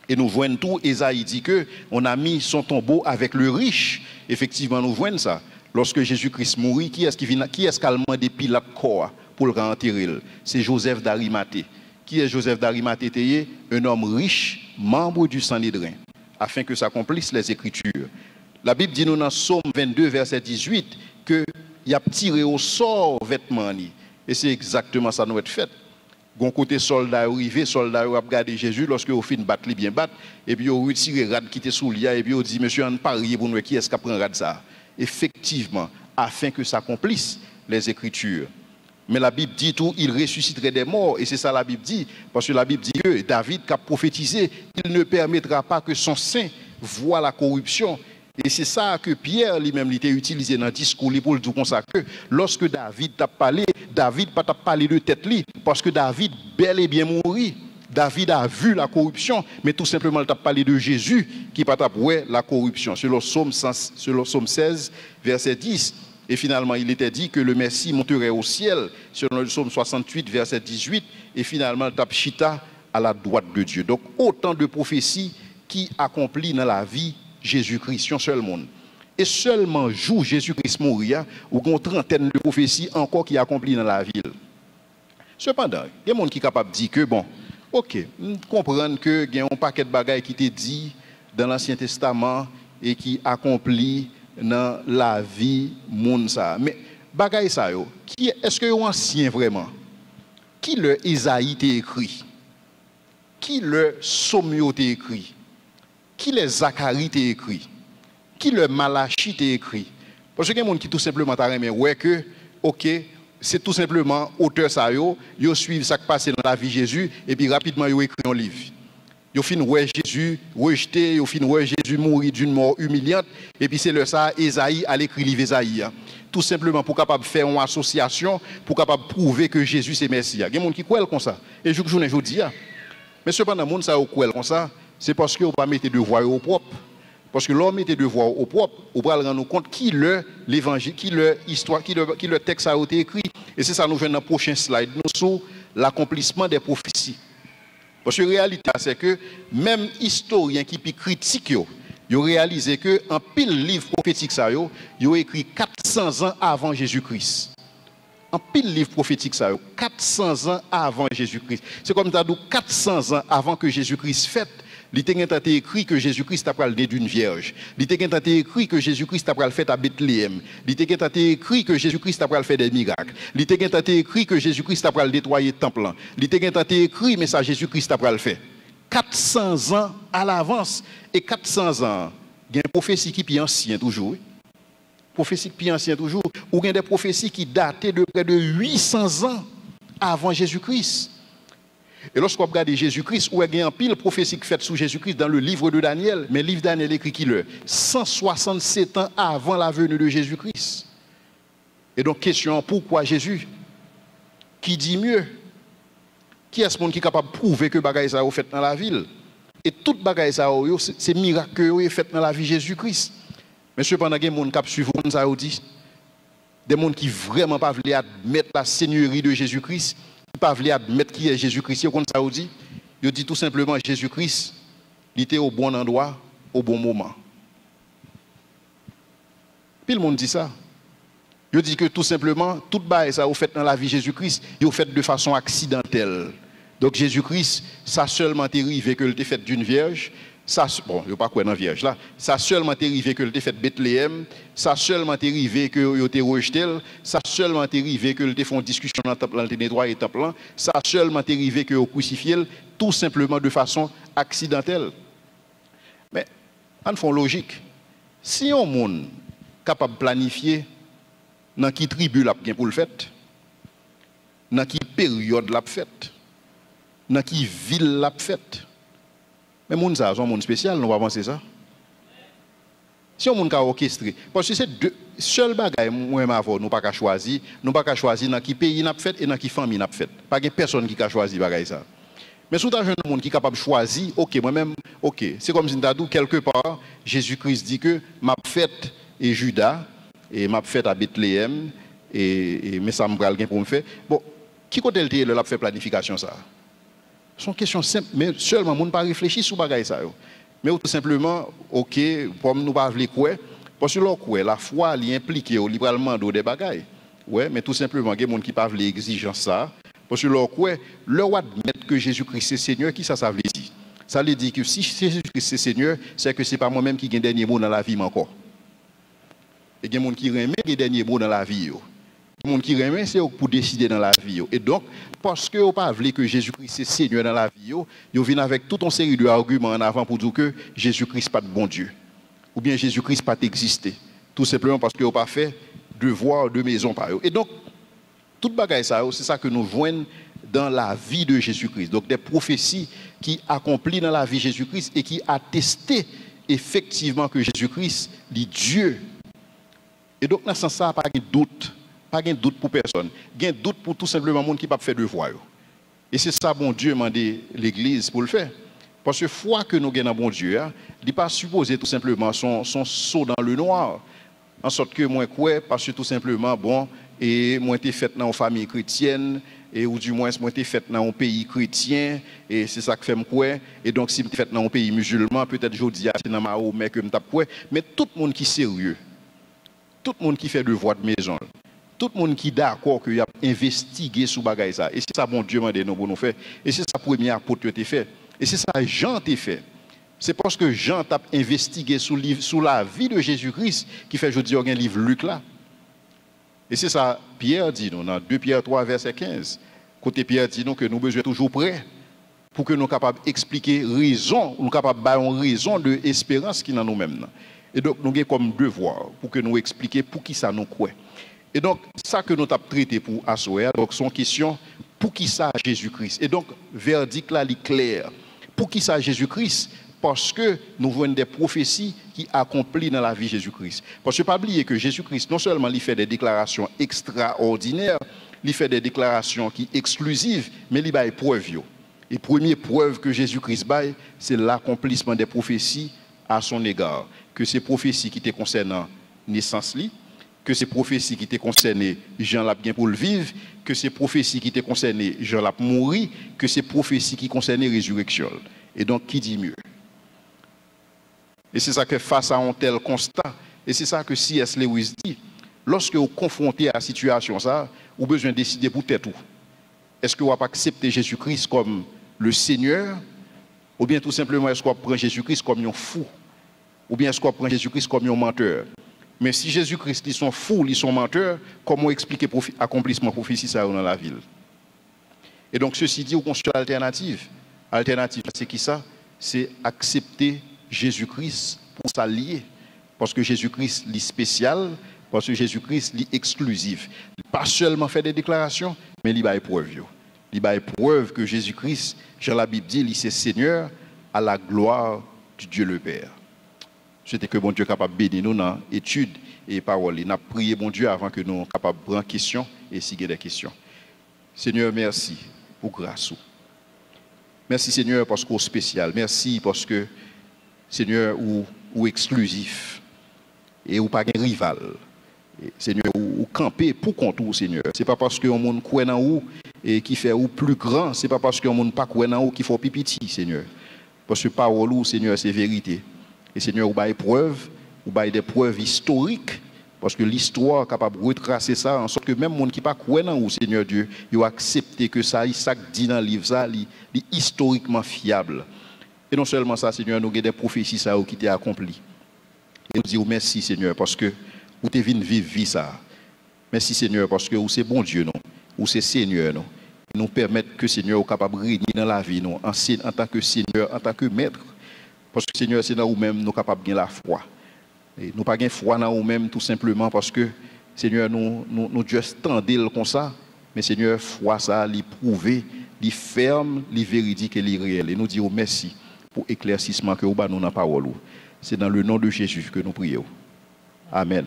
Et nous voyons tout, Esaïe dit que on a mis son tombeau avec le riche. Effectivement, nous voyons ça. Lorsque Jésus-Christ mourit, qui est-ce qui a demandé Pilate corps pour le enterrer? C'est Joseph d'Arimathée. Qui est Joseph d'Arimathée? Un homme riche, membre du Sanhédrin, afin que s'accomplissent les Écritures. La Bible dit nous dans Psaume 22, verset 18, qu'il a tiré au sort vêtements. Et c'est exactement ça nous être fait. Gon côté soldat arrivé, soldat a regardé Jésus lorsque au fin battre bien battre et puis on retiré rad qui était sous lia et puis on dit monsieur on parier pour nous qui est-ce qui prend rad ça. Effectivement, afin que s'accomplissent les Écritures. Mais la Bible dit tout, il ressusciterait des morts. Et c'est ça la Bible dit. Parce que la Bible dit que David qui a prophétisé, il ne permettra pas que son sein voie la corruption. Et c'est ça que Pierre lui-même l'était utilisé dans le discours pour le dire comme ça que lorsque David t'a parlé, David pas t'a parlé de tête li, parce que David bel et bien mouru. David a vu la corruption, mais tout simplement il t'a parlé de Jésus qui pas t'a ouais la corruption. Selon Psaume 16, verset 10. Et finalement, il était dit que le Messie monterait au ciel, selon le Psaume 68, verset 18, et finalement, il tape chita à la droite de Dieu. Donc, autant de prophéties qui accomplissent dans la vie Jésus-Christ, un seul monde. Et seulement jour Jésus-Christ mourir, ou une trentaine de prophéties encore qui accomplissent dans la ville. Cependant, il y a des gens qui sont capables de dire que, bon, ok, comprendre que il y a un paquet de bagailles qui étaient dit dans l'Ancien Testament et qui accomplit dans la vie monde ça. Mais bagaille ça yo, qui est-ce que yo ancien vraiment? Qui le Isaïe t'a écrit? Qui le Somme t'a écrit? Qui le Zacharie t'a écrit? Qui le Malachi t'a écrit? Parce que il y a des gens qui tout simplement t'a remis ouais que OK, c'est tout simplement auteur ça yo suivent ça qui passe dans la vie de Jésus et puis rapidement yo écrit un livre. Yo fin ouais Jésus rejeté, yo fin ouais Jésus mourir d'une mort humiliante et puis c'est le ça Esaïe à l'écrit livre Esaïe. Tout simplement pour capable faire une association pour capable prouver que Jésus c'est Messie. Il y a des gens qui croient comme ça. Et je dis mais cependant monde ça croit comme ça, c'est parce que on pas mettre devoir au propre. Parce que l'homme mettait devoir au propre, on va rendre compte qui l'évangile, qui l'histoire, qui le texte a été écrit. Et c'est ça nous venons dans le prochain slide nous sur l'accomplissement des prophéties. Parce que la réalité, c'est que même historiens qui critiquent, ils ont réalisé qu'un pile livre prophétique, ils ont écrit 400 ans avant Jésus-Christ. Un pile livre prophétique, 400 ans avant Jésus-Christ. C'est comme ça, 400 ans avant que Jésus-Christ fête. Il était écrit que Jésus-Christ a né d'une vierge. Il était écrit que Jésus-Christ a fait à Bethléem. Il était écrit que Jésus-Christ a fait des miracles. Il était écrit que Jésus-Christ a nettoyé le temple. Il était écrit, mais ça Jésus-Christ a fait. 400 ans à l'avance. Et 400 ans, il y a une prophétie qui est ancienne toujours. Prophétie qui est ancienne toujours. Ou il y a des prophéties qui dataient de près de 800 ans avant Jésus-Christ. Et lorsqu'on regarde Jésus-Christ, où il y a un pile prophétique fait sur Jésus-Christ dans le livre de Daniel, mais le livre de Daniel écrit qui le 167 ans avant la venue de Jésus-Christ. Et donc, question, pourquoi Jésus? Qui dit mieux? Qui est ce monde qui est capable de prouver que bagaille ça a fait dans la ville? Et toute bagaille ça c'est miracle que fait dans la vie de Jésus-Christ. Mais cependant, il y a des gens qui suivent ça dit. Des gens qui vraiment pas veulent admettre la seigneurie de Jésus-Christ. Pas voulu admettre qui est Jésus-Christ, comme ça dit, il dit tout simplement Jésus-Christ, il était au bon endroit, au bon moment. Puis le monde dit ça. Il dit que tout simplement, toute base ça vous fait dans la vie de Jésus-Christ, il vous fait de façon accidentelle. Donc Jésus-Christ, ça seulement est arrivé que il était fait d'une vierge. Ça, bon, il n'y a pas quoi dans vierge là. Ça seulement est arrivé que il était fait Bethléem. Ça seulement est arrivé que il était rejeté. Ça seulement est arrivé que il était fait une discussion dans le temple, il était nettoyé le temple. Ça seulement est arrivé que il crucifié tout simplement de façon accidentelle. Mais en fond logique, si un monde capable de planifier dans qui tribu l'a bien pour le fait, dans qui période l'a fait, dans qui ville l'a fait. Mais moun ça, c'est un monde spécial, nous va penser ça. Si on monde a orchestré, parce que c'est deux seuls bagages moi avant nous pas choisir dans qui pays n'a fait et dans qui famille n'a fait. Pas de personne qui a choisi bagage ça. Mais sous un jeune monde qui est capable de choisir, OK, moi-même, OK, c'est comme si nous avons quelque part Jésus-Christ dit que m'a fait et Judas et m'a fait à Bethléem et mais ça me pral gain pour me faire. Bon, qui côté le l'a fait planification ça? Ce sont questions simples, mais seulement, on ne pas réfléchir sur bagaille ça. Mais tout simplement, ok, pour nous pas vouloir quoi, parce que là, la foi, elle implique libéralement des bagailles. Ouais, mais tout simplement, il y a des gens qui ne peuvent pas exigence ça. Parce que là, le roi admettre que Jésus-Christ est Seigneur, qui ça veut dire? Ça veut dire que si Jésus-Christ est Seigneur, c'est que ce n'est pas moi-même qui ai le dernier mot dans la vie encore. Et il y a des gens qui remettent le dernier mot dans la vie. Les gens qui remettent, c'est pour décider dans la vie. Et donc, parce que vous ne pas voulu que Jésus-Christ est Seigneur dans la vie, vous venez avec toute une série d'arguments en avant pour dire que Jésus-Christ n'est pas de bon Dieu. Ou bien Jésus-Christ n'a pas existé. Tout simplement parce que vous n'avez pas fait devoir de maison par eux. Et donc, toute bagaille ça, c'est ça que nous voyons dans la vie de Jésus-Christ. Donc, des prophéties qui accomplissent dans la vie de Jésus-Christ et qui attestent effectivement que Jésus-Christ est Dieu. Et donc, dans ce sens, ça, pas de doute. Pas de doute pour personne. Il y a un doute pour tout simplement le monde qui ne peut pas faire devoir. Et c'est ça, bon Dieu, m'a demandé l'Église pour le faire. Parce que foi que nous avons dans bon Dieu, il n'est pas supposé tout simplement son saut dans le noir. En sorte que moi, parce que tout simplement, bon, et moi, été fait dans une famille chrétienne, et ou du moins, moi, été fait dans un pays chrétien, et c'est ça que fait quoi. Et donc, si je suis fait dans un pays musulman, peut-être je dis, c'est dans ma mais que je tape quoi. Mais tout le monde qui est sérieux, tout le monde qui fait devoir de maison, tout le monde qui est d'accord qu'il a investigué sur bagaille ça. Et c'est ça, bon Dieu m'a dit, nous pour nous faire. Et c'est ça, premier apôtre qui a fait. Et c'est ça, Jean t'a fait. C'est parce que Jean t'a investigué sur la vie de Jésus-Christ qui fait, je dis, un livre Luc là. Et c'est ça, Pierre dit, nous, dans 2 Pierre 3, verset 15. Côté Pierre dit, nous, que nous besoin toujours prêts pour que nous soyons capables d'expliquer raison, nous capables de une raison de espérance qui est dans nous-mêmes. Et donc, nous avons comme devoir pour que nous expliquions pour qui ça nous croit. Et donc, ça que nous avons traité pour assurer, donc, son question, pour qui ça Jésus-Christ? Et donc, verdict là, il est clair. Pour qui ça Jésus-Christ? Parce que nous voyons des prophéties qui accomplissent dans la vie de Jésus-Christ. Parce que ne pas oublier que Jésus-Christ, non seulement il fait des déclarations extraordinaires, il fait des déclarations qui sont exclusives, mais il a des preuves. Et la première preuve que Jésus-Christ baille, c'est l'accomplissement des prophéties à son égard. Que ces prophéties qui étaient concernant naissance, que ces prophéties qui étaient concernées Jean l'a bien pour le vivre, que ces prophéties qui étaient concernées Jean l'a mourir, que ces prophéties qui concernaient résurrection. Et donc, qui dit mieux? Et c'est ça que face à un tel constat, et c'est ça que C.S. Lewis dit, lorsque vous confrontez à la situation, ça, vous avez besoin de décider pour tête tout. Est-ce que vous avez accepté Jésus-Christ comme le Seigneur, ou bien tout simplement est-ce que vous prenez Jésus-Christ comme un fou, ou bien est-ce que vous prenez Jésus-Christ comme un menteur? Mais si Jésus-Christ, ils sont fous, ils sont menteurs, comment expliquer l'accomplissement de prophétie ça dans la ville? Et donc, ceci dit, on construit l'alternative. L'alternative, c'est qui ça? C'est accepter Jésus-Christ pour s'allier. Parce que Jésus-Christ est spécial, parce que Jésus-Christ est exclusif. Pas seulement faire des déclarations, mais il a preuve. Il a preuve que Jésus-Christ, Jean la Bible dit, il est Seigneur à la gloire du Dieu le Père. C'était que bon Dieu capable de bénir nous dans l'étude et parole. Il a prié bon Dieu avant que nous soyons capables de prendre questions et signer des questions. Seigneur, merci pour grâce. Merci Seigneur parce que spécial. Merci parce que Seigneur ou exclusif et ou pas un rival. Et, Seigneur ou camper pour contre Seigneur. C'est pas parce que on monde croit en ou et qui fait ou plus grand, c'est pas parce que on monde pas croit en ou qui faut pipiti Seigneur. Parce que parole ou Seigneur c'est vérité. Et Seigneur, vous avez des preuves historiques, parce que l'histoire est capable de retracer ça, en sorte que même les gens qui ne croient pas en vous, Seigneur Dieu, ils ont accepté que ça, ça dit dans le livre, ça, est historiquement fiable. Et non seulement ça, Seigneur, nous avons des prophéties ça, qui étaient accomplies. Et nous disons merci, Seigneur, parce que vous êtes venu vivre vie ça. Merci, Seigneur, parce que vous c'est bon Dieu, non? Vous c'est Seigneur, non? Nous permettre que, Seigneur, vous capable de régner dans la vie, non? En tant que Seigneur, en tant que Maître. Parce que Seigneur, c'est dans nous-mêmes nous sommes capables de gagner la foi. Et nous pas gagner foi dans nous-mêmes tout simplement parce que Seigneur, nous juste tendez comme ça. Mais Seigneur, foi ça, l'y prouver, l'y ferme, l'y véridique et l'y réel. Et nous disons merci pour l'éclaircissement que vous avez dans la parole. C'est dans le nom de Jésus que nous prions. Amen.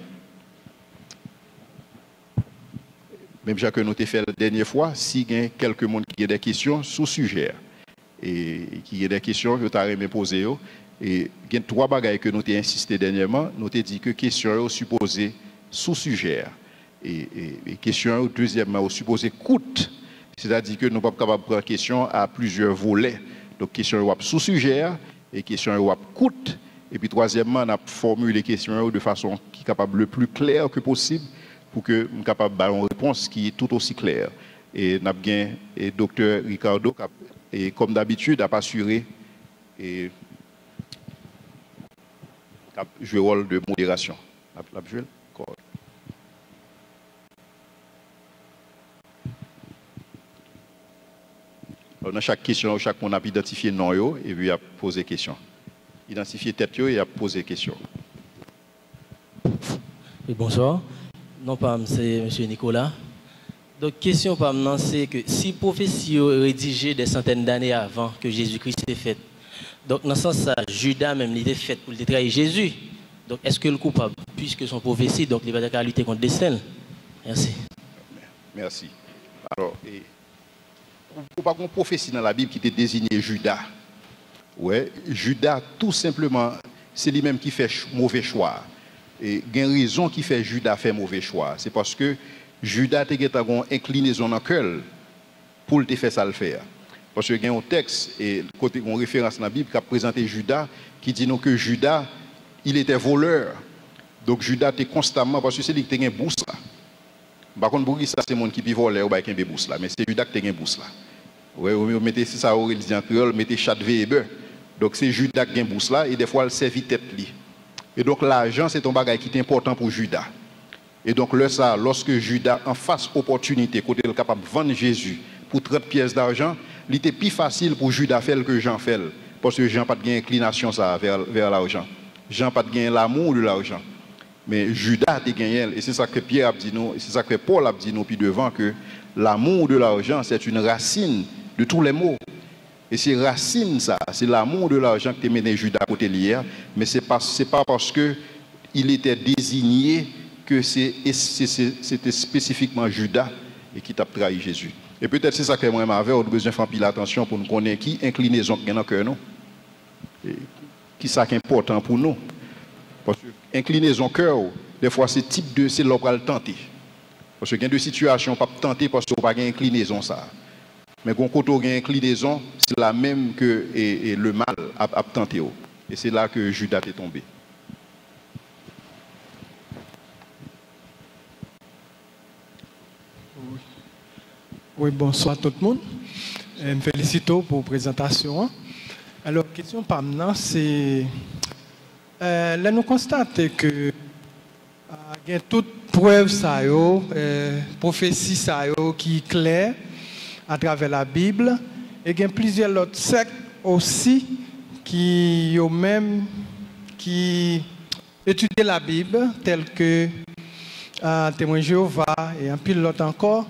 Même que nous avons fait la dernière fois, s'il y a quelques monde qui a des questions sous sujet. Et qui y a des questions que tu as aimé poser. Et il y a 3 bagages que nous avons insisté dernièrement. Nous avons dit que questions sont supposées sous sujet. Et questions, deuxièmement, supposées coûte. C'est-à-dire que nous ne sommes pas capables de prendre question à plusieurs volets. Donc, question sous-sujet et question courte. Et puis, troisièmement, on a formulé les questions de façon qui est capable le plus claire que possible pour que nous soyons capables d'avoir une réponse qui est tout aussi claire. Et nous avons le docteur Ricardo, et comme d'habitude, a assuré et joué le rôle de modération. Dans chaque question, chaque monde a identifié le nom et puis a posé question. Identifier tête et a posé question. Oui, bonsoir. Non, pas c'est M. Nicolas. Donc, question par maintenant, c'est que si prophétie rédigée des centaines d'années avant que Jésus-Christ est fait, donc dans ce sens, Judas même l'était fait pour le trahir Jésus. Donc, est-ce que le coupable, puisque son prophétie, donc il va devoir lutter contre destin? Merci. Merci. Alors, il n'y a pas de prophétie dans la Bible qui te désigné Judas. Ouais, Judas, tout simplement, c'est lui-même qui fait mauvais choix. Et il y a une raison qui fait Judas faire mauvais choix. C'est parce que Judas a une inclinaison dans le cœur pour le faire ça le faire. Parce qu'il y a un texte, et côté une référence dans la Bible qui a présenté Judas, qui dit nous que Judas, il était voleur. Donc Judas était constamment, parce que c'est lui qui a une bourse là. Par contre, pour ça, c'est le monde qui peut voler ou qui a une bourse là. Mais c'est Judas qui a une bourse là. Oui, vous mettez ça au religion créole, mettez chat de et beurre. Donc c'est Judas qui a une bourse là, et des fois, elle servit tête li. Et donc l'argent, c'est un bagage qui est important pour Judas. Et donc lorsque Judas en face opportunité, côté il est capable de vendre Jésus pour 30 pièces d'argent, il était plus facile pour Judas faire que Jean fait. Parce que Jean n'a pas de inclination ça, vers l'argent. Jean n'a pas de l'amour de l'argent. Mais Judas a gagné. Et c'est ça que Pierre a dit nous, et c'est ça que Paul a dit nous puis devant, que l'amour de l'argent, c'est une racine de tous les maux. Et c'est racine ça, c'est l'amour de l'argent qui a mené Judas à côté l'hier, mais ce n'est pas parce qu'il était désigné que c'était spécifiquement Judas et qui t'a trahi Jésus. Et peut-être c'est ça que moi m'avais, on a besoin de faire pile attention pour nous connaître qui inclinaison qui est dans le cœur nous. Qui ça qui est important pour nous. Parce que inclinaison cœur, des fois c'est l'on va le tenter. Parce que il y a des situations pas tenter parce qu'on pas une inclinaison ça. Mais quand on a une inclinaison, c'est la même que et le mal a tenté. Et c'est là que Judas est tombé. Oui, bonsoir tout le monde. Je me félicite pour la présentation. Alors, la question par maintenant, c'est... là, nous constatons que il y a toute preuve, prophétie qui est claire à travers la Bible. Et il y a plusieurs autres sectes aussi qui étudient la Bible, tels que Témoin Jéhovah et un pilote encore.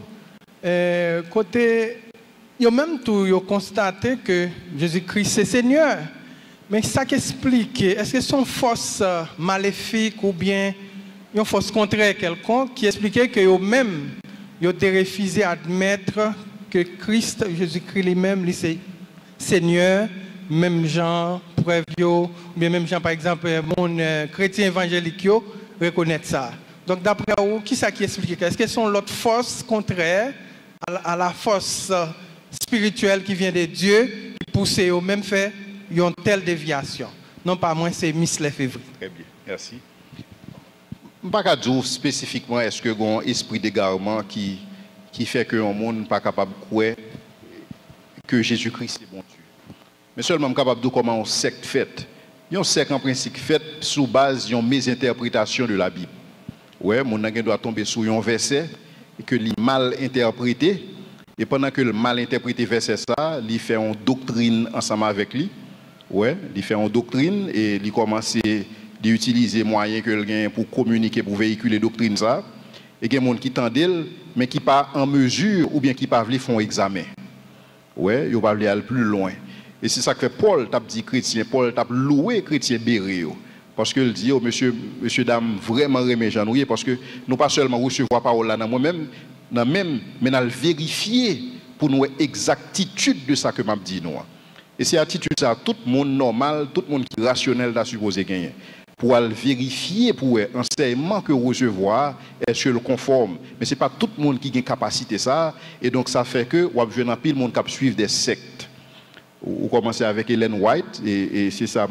Côté, ils ont même tout constaté que Jésus-Christ est Seigneur. Mais ça qui explique, est-ce que c'est une force maléfique ou bien une force contraire quelconque qui expliquait que eux-mêmes, ils ont refusé d'admettre que Christ, Jésus-Christ lui-même, c'est Seigneur, même Jean, preuve, ou bien même Jean, par exemple, mon chrétien évangélique, reconnaît ça. Donc d'après vous, qui ça qui explique? Est-ce que c'est l'autre force contraire à la force spirituelle qui vient de Dieu, qui pousse au même fait, ils ont telle déviation? Non, pas moins, c'est Miss Lefebvre. Très bien, merci. Je ne peux pas dire spécifiquement est-ce que y a un esprit d'égarement qui fait que le monde n'est pas capable de croire que Jésus-Christ est bon Dieu. Mais seulement je suis capable de dire comment on secte fait. Il y a un secte en principe fait sous base d'une mésinterprétation de la Bible. Ouais, mon nègre doit tomber sur un verset et que il mal interprété, et pendant que le mal interprété verset ça, il fait une doctrine ensemble avec lui. Ouais, il fait une doctrine et il commence à utiliser les moyens que il gagne pour communiquer, pour véhiculer doctrine ça. Et il y a des gens qui tendent, mais qui pas en mesure ou bien qui pas veulent faire un examen. Ouais, ils pas veulent aller plus loin. Et c'est ça que fait Paul t'a dit chrétien, Paul t'a loué chrétien Béréo. Parce que il dit, oh, monsieur, dame, vraiment remet Jean, parce que nous pas seulement recevoir la parole là dans moi-même, mais nous vérifier pour nous exactitude de ça que m'a dit nous. Et c'est attitude ça, tout le monde normal, tout le monde qui est rationnel doit supposer gagner. pour vérifier pour l'enseignement que recevoir est-ce que le conforme. Mais ce n'est pas tout le monde qui a une capacité ça. Et donc ça fait que vous avez un pile monde qui suivre des sectes. Vous commencez avec Ellen White et c'est ça.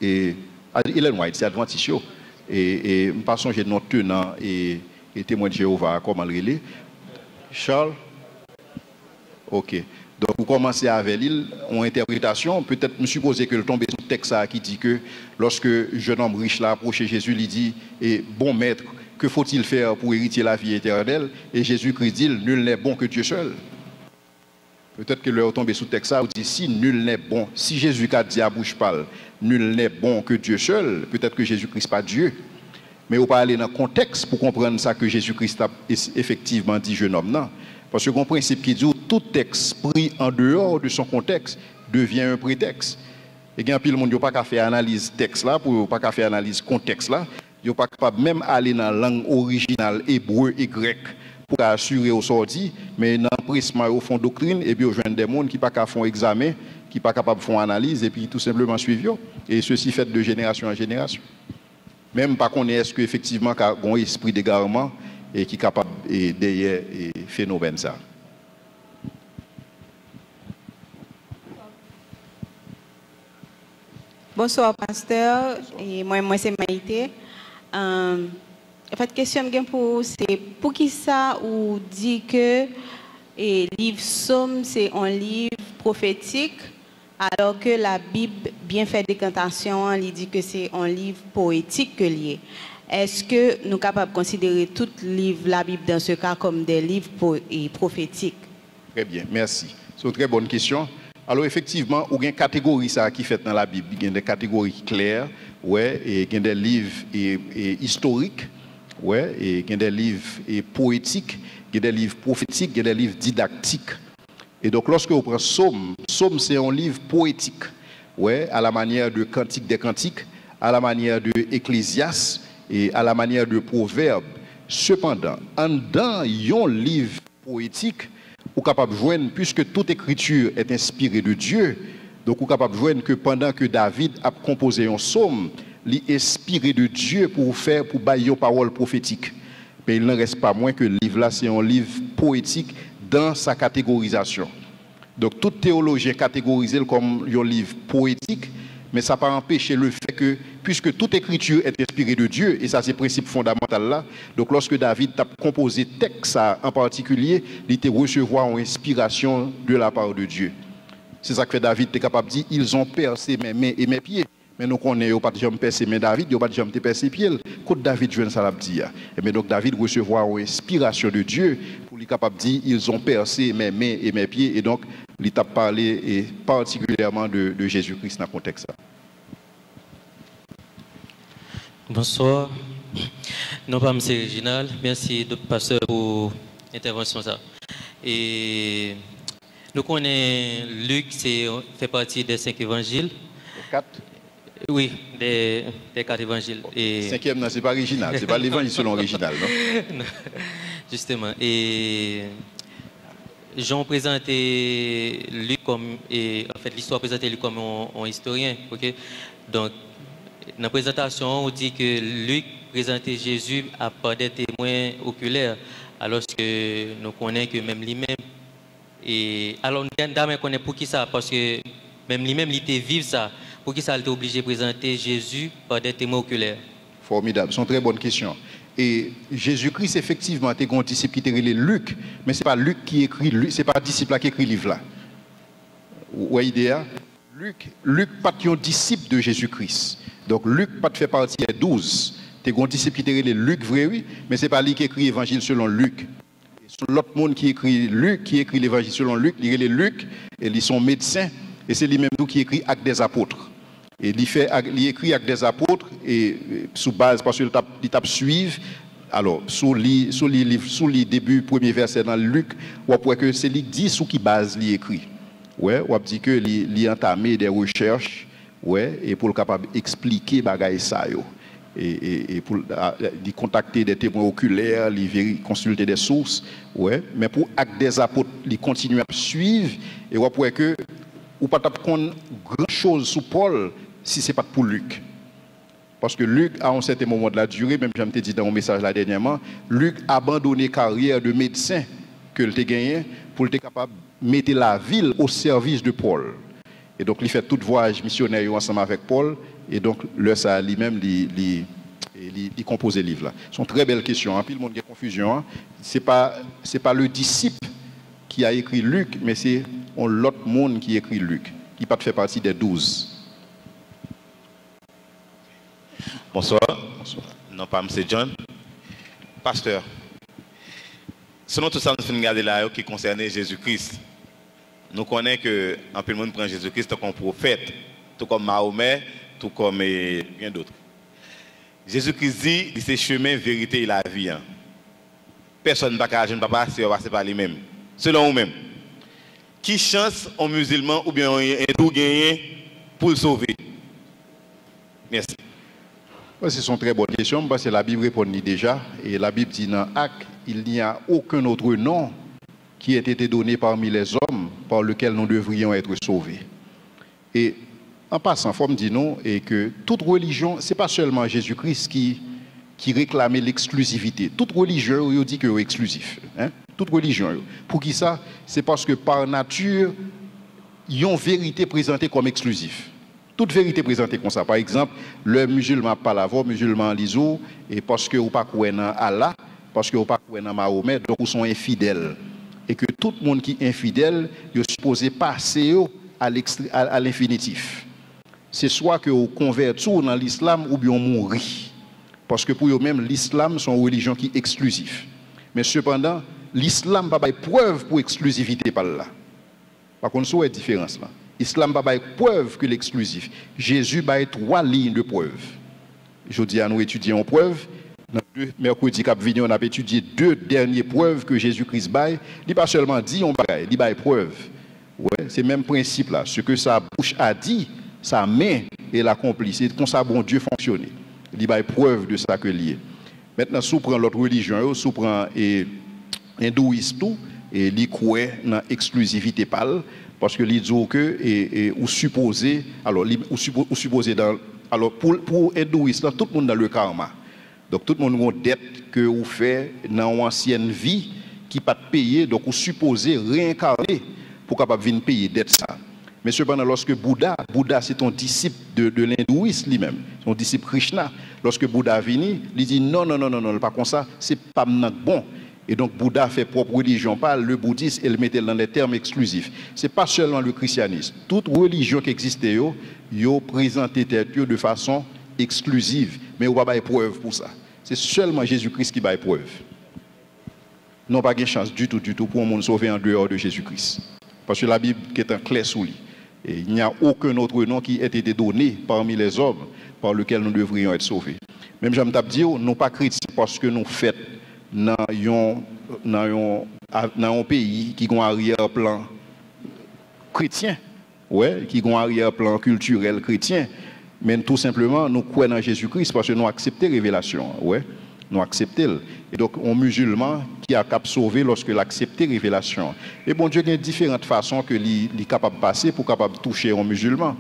Et Ellen White, c'est Adventiste. Et je pense que j'ai notre tenant et témoin de Jéhovah, comment le relais. Charles? Ok. Donc, vous commencez avec l'île, en interprétation, peut-être me supposer que le tombé sur le texte qui dit que lorsque le jeune homme riche l'a approché Jésus, il dit, bon maître, que faut-il faire pour hériter la vie éternelle? Et Jésus-Christ dit, nul n'est bon que Dieu seul. Peut-être que le tombé sous le texte, vous dit, si nul n'est bon, si Jésus a dit à bouche pâle, nul n'est bon que Dieu seul, peut-être que Jésus-Christ n'est pas Dieu. Mais vous pas aller dans le contexte pour comprendre ça que Jésus-Christ a effectivement dit jeune homme, non. Parce que un principe qui dit tout texte pris en dehors de son contexte devient un prétexte. Et bien, puis le monde n'a pas qu'à faire analyse texte là, pour pas qu'à faire analyse contexte là, il n'a pas capable même aller dans la langue originale hébreu et grec pour assurer au sorti, mais dans le prisme au fond doctrine, et bien, il y a des gens qui pas qu'à faire examen, qui pas capable de faire analyse et puis tout simplement suivre. Et ceci fait de génération en génération. Même pas qu'on est-ce qu'effectivement il y a un esprit d'égarement et qui est capable derrière phénomène ça. Bonsoir pasteur, et moi c'est Maïté. En fait, question pour c'est pour qui ça ou dit que le livre Somme c'est un livre prophétique alors que la Bible bien fait décantation, il dit que c'est un livre poétique que lié. Est-ce que nous sommes capables de considérer tout livre la Bible dans ce cas comme des livres prophétiques? Très bien, merci. C'est une très bonne question. Alors effectivement, il y a une catégorie ça qui fait dans la Bible, il y a des catégories claires, ouais, et il y a des livres historiques, ouais, et il y a des livres poétiques, il y a des livres prophétiques, il y a des livres didactiques. Et donc lorsque vous prenez Somme c'est un livre poétique, ouais, à la manière de Cantique des Cantiques, à la manière de Ecclésiaste et à la manière de Proverbes. Cependant, en dedans, il y a un livre poétique ou capable de joindre, puisque toute écriture est inspirée de Dieu, donc vous capable de joindre que pendant que David a composé un psaume, il est inspiré de Dieu pour bailler une parole prophétique. Mais il n'en reste pas moins que le livre là, c'est un livre poétique dans sa catégorisation. Donc tout théologien catégorisé comme un livre poétique, mais ça n'a pas empêché le fait que, puisque toute écriture est inspirée de Dieu, et ça c'est le principe fondamental là, donc lorsque David a composé texte en particulier, il était recevoir une inspiration de la part de Dieu. C'est ça que fait David est capable de dire, ils ont percé mes mains et mes pieds. Mais nous connaissons pas de jamais percé mes David, il pas de jamais percé pieds. Quand David joue ça l'a dit. Mais donc David recevoir une inspiration de Dieu pour lui capable de dire, ils ont percé mes mains et mes pieds, et donc il t'a parlé et particulièrement de Jésus-Christ dans le contexte. Bonsoir. Non pas M. Réginal, merci pasteur pour l'intervention. Et nous connaissons Luc, fait partie des 5 évangiles. 4? Oui, des 4 évangiles. Et... 5e, ce n'est pas original, ce n'est pas l'évangile selon l'original, non? Justement. Et Jean présenté Luc comme, et en fait l'histoire présentée Luc comme un historien. Okay? Donc, dans la présentation, on dit que Luc présentait Jésus à part des témoins oculaires, alors que nous connaissons que même lui-même. Et alors, nous connaissons pour qui ça? Parce que même lui-même, il était vivre ça. Pour qui ça, il était obligé de présenter Jésus par des témoins oculaires? Formidable, c'est une très bonne question. Et Jésus-Christ, effectivement, était un disciple qui était relé Luc, mais ce n'est pas Luc qui écrit, ce n'est pas un disciple qui écrit le livre là. Vous voyez idée? Luc pas un disciple de Jésus-Christ. Donc Luc pas fait partie des 12. Tu es un disciple qui était relé Luc, vrai, oui, mais ce n'est pas lui qui écrit l'évangile selon Luc. L'autre monde qui écrit Luc, qui écrit l'évangile selon Luc, il est Luc, et ils sont médecins, et c'est lui-même qui écrit Actes des Apôtres. Et il écrit Actes des Apôtres, et sous base, parce qu'il tape suivre, alors, sous le début, premier verset dans Luc, on voit que c'est lui qui dit sous qui base il écrit. Ouais, on dit que il a entamé des recherches, ouais, et pour le capable d'expliquer bagaille ça yo. Et pour contacter des témoins oculaires, consulter des sources, ouais, mais pour Actes des Apôtres, il continue à suivre, et on voit que ou pas tape grand chose sur Paul si c'est pas pour Luc. Parce que Luc, à un certain moment de la durée, même j'aime te dit dans mon message là dernièrement, Luc a abandonné carrière de médecin que il a gagné pour être capable de mettre la ville au service de Paul. Et donc, il fait tout voyage missionnaire ensemble avec Paul. Et donc, ça lui-même, il compose le livre là. C'est une très belle question. Puis le monde a confusion. Ce n'est pas le disciple qui a écrit Luc, mais c'est l'autre monde qui écrit Luc, qui ne fait pas partie des 12. Bonsoir. Non, pas M. John. Pasteur, selon tout ça, nous finissons de regarder là qui concernait Jésus-Christ. Nous connaissons que un peu le monde prend Jésus-Christ comme prophète, tout comme Mahomet, tout comme bien d'autres. Jésus-Christ dit, c'est chemin, vérité et la vie. Personne ne va passer par lui-même. Selon vous-même, qui chance un musulman ou bien un hindou gagner pour le sauver? Merci. C'est une très bonne question parce que la Bible répond déjà. Et la Bible dit dans Actes, il n'y a aucun autre nom qui ait été donné parmi les hommes par lequel nous devrions être sauvés. Et en passant, il faut me dire non, et que toute religion, ce n'est pas seulement Jésus-Christ qui réclamait l'exclusivité. Toute religion, il dit que c'est exclusif. Hein? Toute religion. Pour qui ça? C'est parce que par nature, ils ont vérité présentée comme exclusif. Toute vérité présentée comme ça. Par exemple, le musulman pas la voix, musulman l'isou, et parce que vous pas croire dans Allah, parce que vous pas croire dans Mahomet, donc vous sont infidèles. Et que tout le monde qui est infidèle, il est supposé passer à l'infinitif. C'est soit que vous convertissez dans l'islam ou bien vous mourrez. Parce que pour eux-mêmes, l'islam, c'est une religion qui est exclusive. Mais cependant, l'islam n'a pas de preuve pour exclusivité par là. Par contre, c'est une différence là. L'islam n'a pas de preuve que l'exclusif. Jésus a 3 lignes de preuve. Je dis à nous étudions preuve. Dans mercredi cap venu, on a étudié 2 dernières preuves que Jésus-Christ baille. Il n'a pas seulement dit on baille, il baille preuve. Ouais, c'est le même principe là. Ce que sa bouche a dit, sa main est l'accompli. C'est comme ça bon Dieu fonctionne. Il baille preuve de ça que lié. Maintenant, si on prend l'autre religion, si on prend hindouisme tout, et il croit dans l'exclusivité pâle, parce que il dit que ou supposé, alors ou supposé dans, alors pour hindouisme, tout le monde dans le karma. Donc tout le monde a une dette que vous faites dans une ancienne vie qui pas payer, donc vous supposez réincarner pour capable venir payer dette ça. Mais cependant, lorsque Bouddha c'est un disciple de l'hindouisme lui-même, son disciple Krishna, lorsque Bouddha vient, il dit non, pas comme ça, c'est pas bon. Et donc Bouddha fait propre religion, pas le bouddhisme, et le mettait dans des termes exclusifs. Ce n'est pas seulement le christianisme. Toute religion qui existait, yo présentait de façon exclusive, mais on va pas preuve pour ça. C'est seulement Jésus-Christ qui va preuve. Non pas de chance du tout pour un monde sauvé en dehors de Jésus-Christ. Parce que la Bible est un clair sous lui. Et il n'y a aucun autre nom qui ait été donné parmi les hommes par lequel nous devrions être sauvés. Même j'aime dire, nous pas chrétiens parce que nous faisons dans un pays qui a un arrière-plan chrétien, ouais, qui a un arrière-plan culturel chrétien, mais tout simplement nous croyons dans Jésus-Christ parce que nous acceptons la révélation, ouais, nous acceptons. Et donc un musulman qui a capable sauver lorsque l'accepte la révélation. Et bon Dieu, il y a différentes façons que il est capable de passer pour capable toucher un musulman,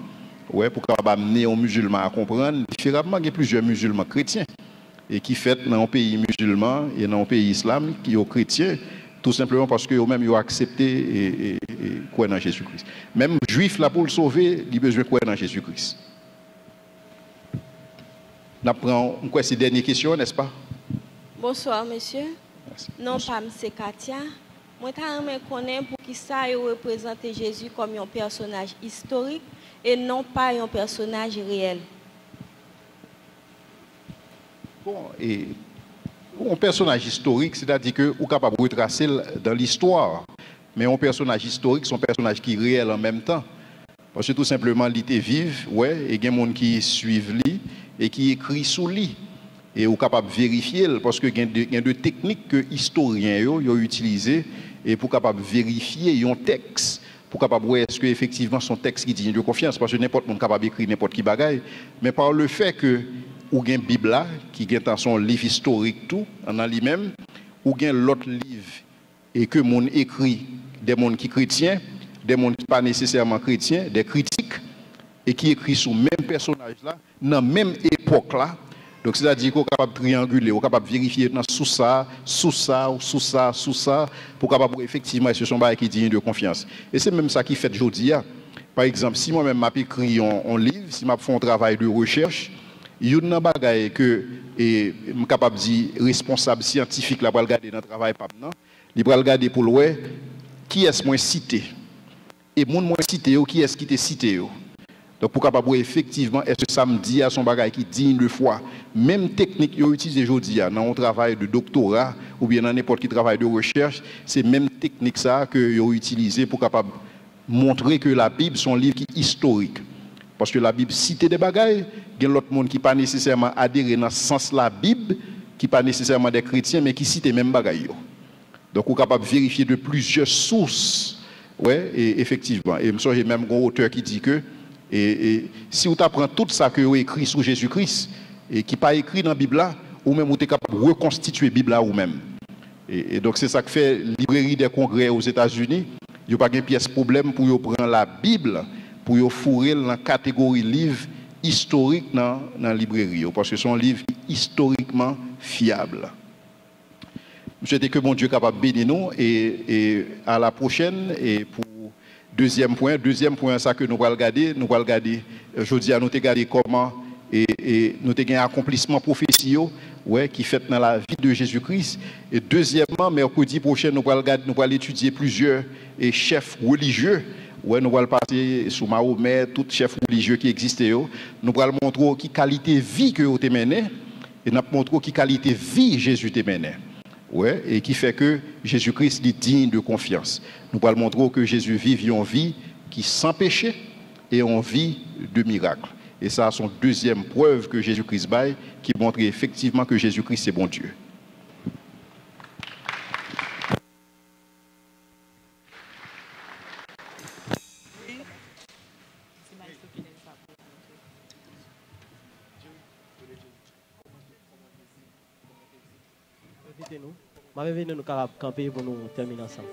ouais, pour capable amener un musulman à comprendre. Différemment, il y a plusieurs musulmans chrétiens. Et qui fait dans un pays musulman et dans un pays islamique qui est chrétien, tout simplement parce qu'eux-mêmes ils ont accepté et croire dans Jésus-Christ. Même juif là pour le sauver, il a besoin de croire dans Jésus-Christ. Nous prenons cette dernière question, n'est-ce pas? Bonsoir, monsieur. Merci. Non, pas M. Katia. Moi, je connais pour qui ça représente Jésus comme un personnage historique et non pas un personnage réel. Bon, et un personnage historique, c'est-à-dire que vous êtes capable de retracer dans l'histoire, mais un personnage historique, c'est un personnage qui est réel en même temps. Parce que tout simplement, il était vif, ouais, et il y a des gens qui suivent lui et qui écrit sous lui. Et vous êtes capable de vérifier, parce que il y a des techniques que les historiens ont utilisées et pour capable vérifier un texte, pour capable voir est-ce que effectivement son texte qui digne de confiance, parce que n'importe qui capable d'écrire n'importe qui bagaille, mais par le fait que ou gen Bible là, qui est dans son livre historique tout, en lui-même, ou gen l'autre livre, et que mon écrit, des mondes qui chrétiens, des mondes qui pas nécessairement chrétiens, des critiques, et qui écrit sur le même personnage là, dans la même époque, époque là. Donc c'est-à-dire qu'on est capable de trianguler, on est capable de vérifier sous ça, pour capable effectivement ce sont des qui digne de confiance. Et c'est même ça qui fait aujourd'hui. Par exemple, si moi-même m'a écrit un livre, si m'a fait un travail de recherche, il y a un bagage que je suis capable de dire responsable scientifique là pour regarder dans le travail pas maintenant, il va regarder pour le qui est-ce moins cité et mon moins cité qui est-ce qui t'est cité. Donc pour capable effectivement est-ce que ça me dit à son bagage qui digne de foi, même technique qu'ils utilisent aujourd'hui dans un travail de doctorat ou bien dans n'importe quel travail de recherche, c'est même technique ça que ils ont utilisé pour capable montrer que la Bible c'est un livre qui est historique. Parce que la Bible cite des bagailles, il y a l'autre monde qui pas nécessairement adhéré dans ce sens la Bible, qui pas nécessairement des chrétiens mais qui cite les mêmes bagailles. Donc on est capable de vérifier de plusieurs sources. Ouais, et effectivement, et j'ai même un auteur qui dit que et si vous apprenez tout ça que vous écrit sur Jésus-Christ et qui pas écrit dans la Bible là, ou même vous êtes capable de reconstituer la Bible là ou même. Et donc c'est ça que fait la librairie des congrès aux États-Unis. Il n'y a pas de pièce problème pour prendre la Bible pour vous fourrer dans la catégorie livre historique dans la librairie parce que c'est un livre historiquement fiable. Je souhaite que mon Dieu capable de bénir nous et à la prochaine et pour deuxième point ça que nous allons regarder aujourd'hui nous allons regarder comment et nous avons un accomplissement prophétique qui fait dans la vie de Jésus-Christ et deuxièmement mercredi prochain nous allons étudier plusieurs chefs religieux nous allons passer sur Mahomet tous les chefs religieux qui existaient nous allons montrer qui qualité de vie que vous avez mené et nous allons montrer qui qualité de vie Jésus a mené. Ouais, et qui fait que Jésus-Christ est digne de confiance. Nous allons montrer que Jésus vit une vie qui sans péché et une vie de miracle. Et ça, c'est une deuxième preuve que Jésus-Christ baille, qui montre effectivement que Jésus-Christ est bon Dieu. Je vais venir nous camper pour nous terminer ensemble.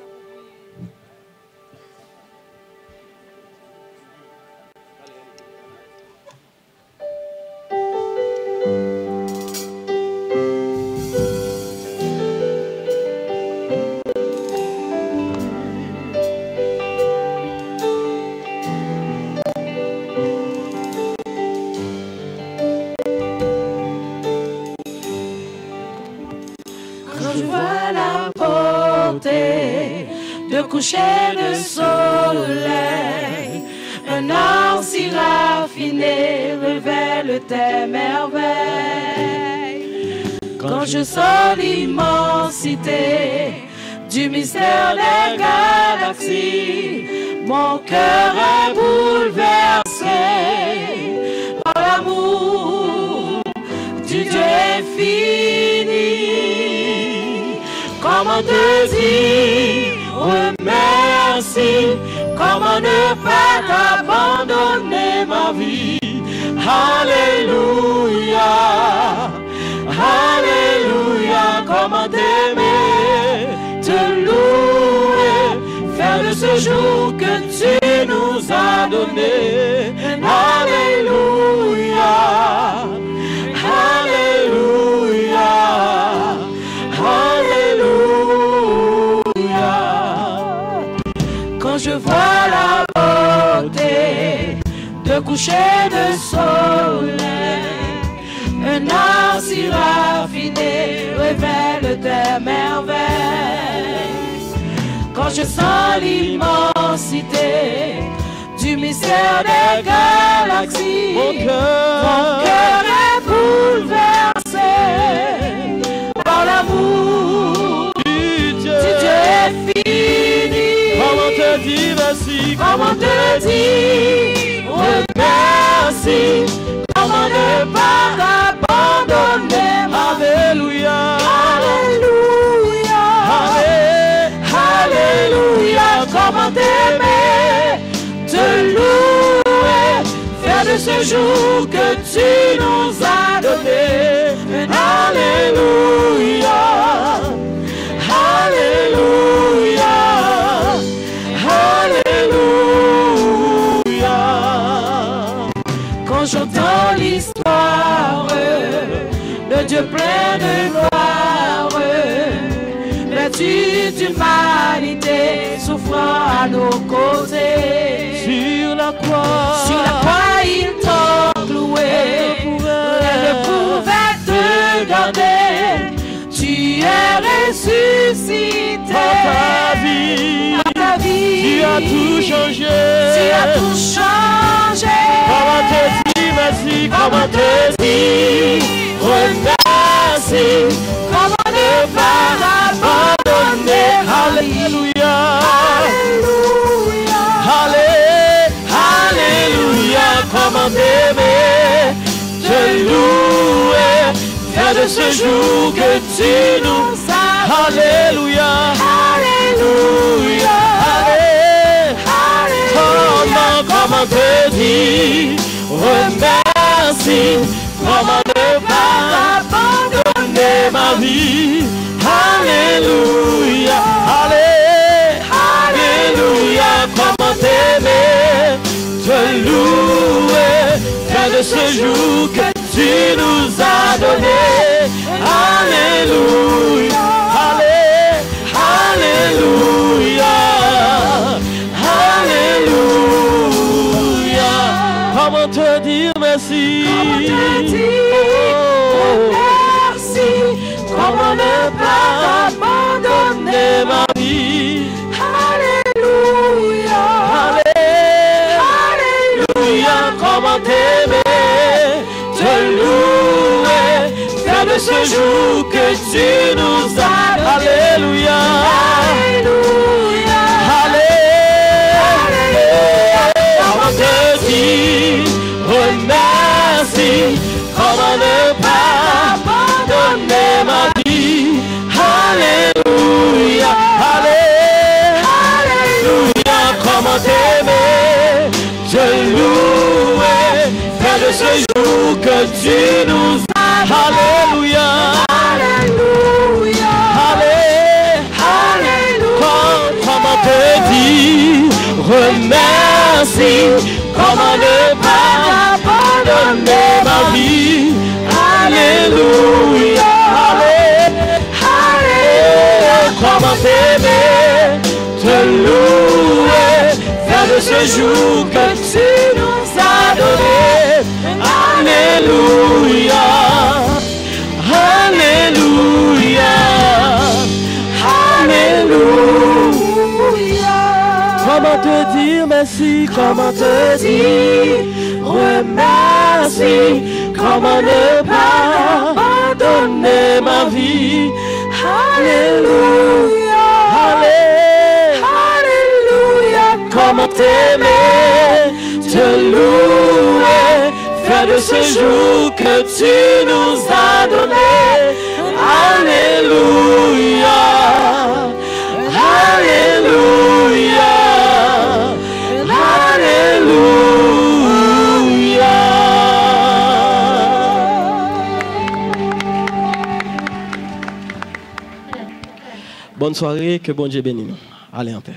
Coucher de soleil, un art si raffiné révèle tes merveilles. Quand je sens l'immensité du mystère des galaxies, mon cœur est bouleversé par l'amour du Dieu infini. Comment te dire remercie, comment ne pas t'abandonner ma vie. Alléluia, Alléluia, comment t'aimer, te louer, faire de ce jour que tu nous as donné. Alléluia, Alléluia, Alléluia. Quand je vois la beauté de coucher de soleil, un art si raffiné révèle tes merveilles. Quand je sens l'immensité du mystère des galaxies, mon cœur est bouleversé par l'amour du Dieu infini. Comment te dire merci, comment te dire remercie, comment ne pas t'abandonner. Alléluia, Alléluia, Alléluia, comment t'aimer, te louer, faire de ce jour que tu nous as donné. Alléluia, Alléluia, Alléluia. Quand j'entends l'histoire Dieu plein de gloire, vêtu d'humanité, souffrant à nos côtés. Sur la croix, Il t'a cloué, rien ne pouvait te garder. Tu es ressuscité par ta vie, tu as tout changé. Comment te dire merci, comment te dire remercie, comment ne pas abandonner. Alléluia, Alléluia, comment t'aimer, te louer, faire de ce jour que tu nous as. Alléluia, Alléluia, comment te dire remercie, comment ne pas abandonner ma vie. Alléluia, Alléluia, comment t'aimer, te louer, faire de ce jour que tu nous as donné. Alléluia, Alléluia, Alléluia. Comment te dire merci? Merci. Comment ne pas abandonner ma vie? Alléluia, Alléluia. Comment t'aimer, te louer, faire de ce jour que tu nous as. Alléluia, Alléluia, comment te dire remercie, comment ne pas abandonner ma vie. Alléluia, Alléluia, comment t'aimer, te louer, faire de ce jour que tu nous as. Alléluia, Alléluia, comment te dire remercie, comment ne pas abandonner ma vie. Alléluia, comment t'aimer, te louer, faire de ce jour que tu nous as donné. Alléluia, Alléluia, Alléluia. Comment te dire merci, comment te dire remercie, comment ne pas abandonner ma vie. Alléluia, Alléluia, comment t'aimer, te louer, faire de ce jour que tu nous as donné. Alléluia, Alléluia, Alléluia. Bonne soirée, que bon Dieu bénisse nous. Allez en paix.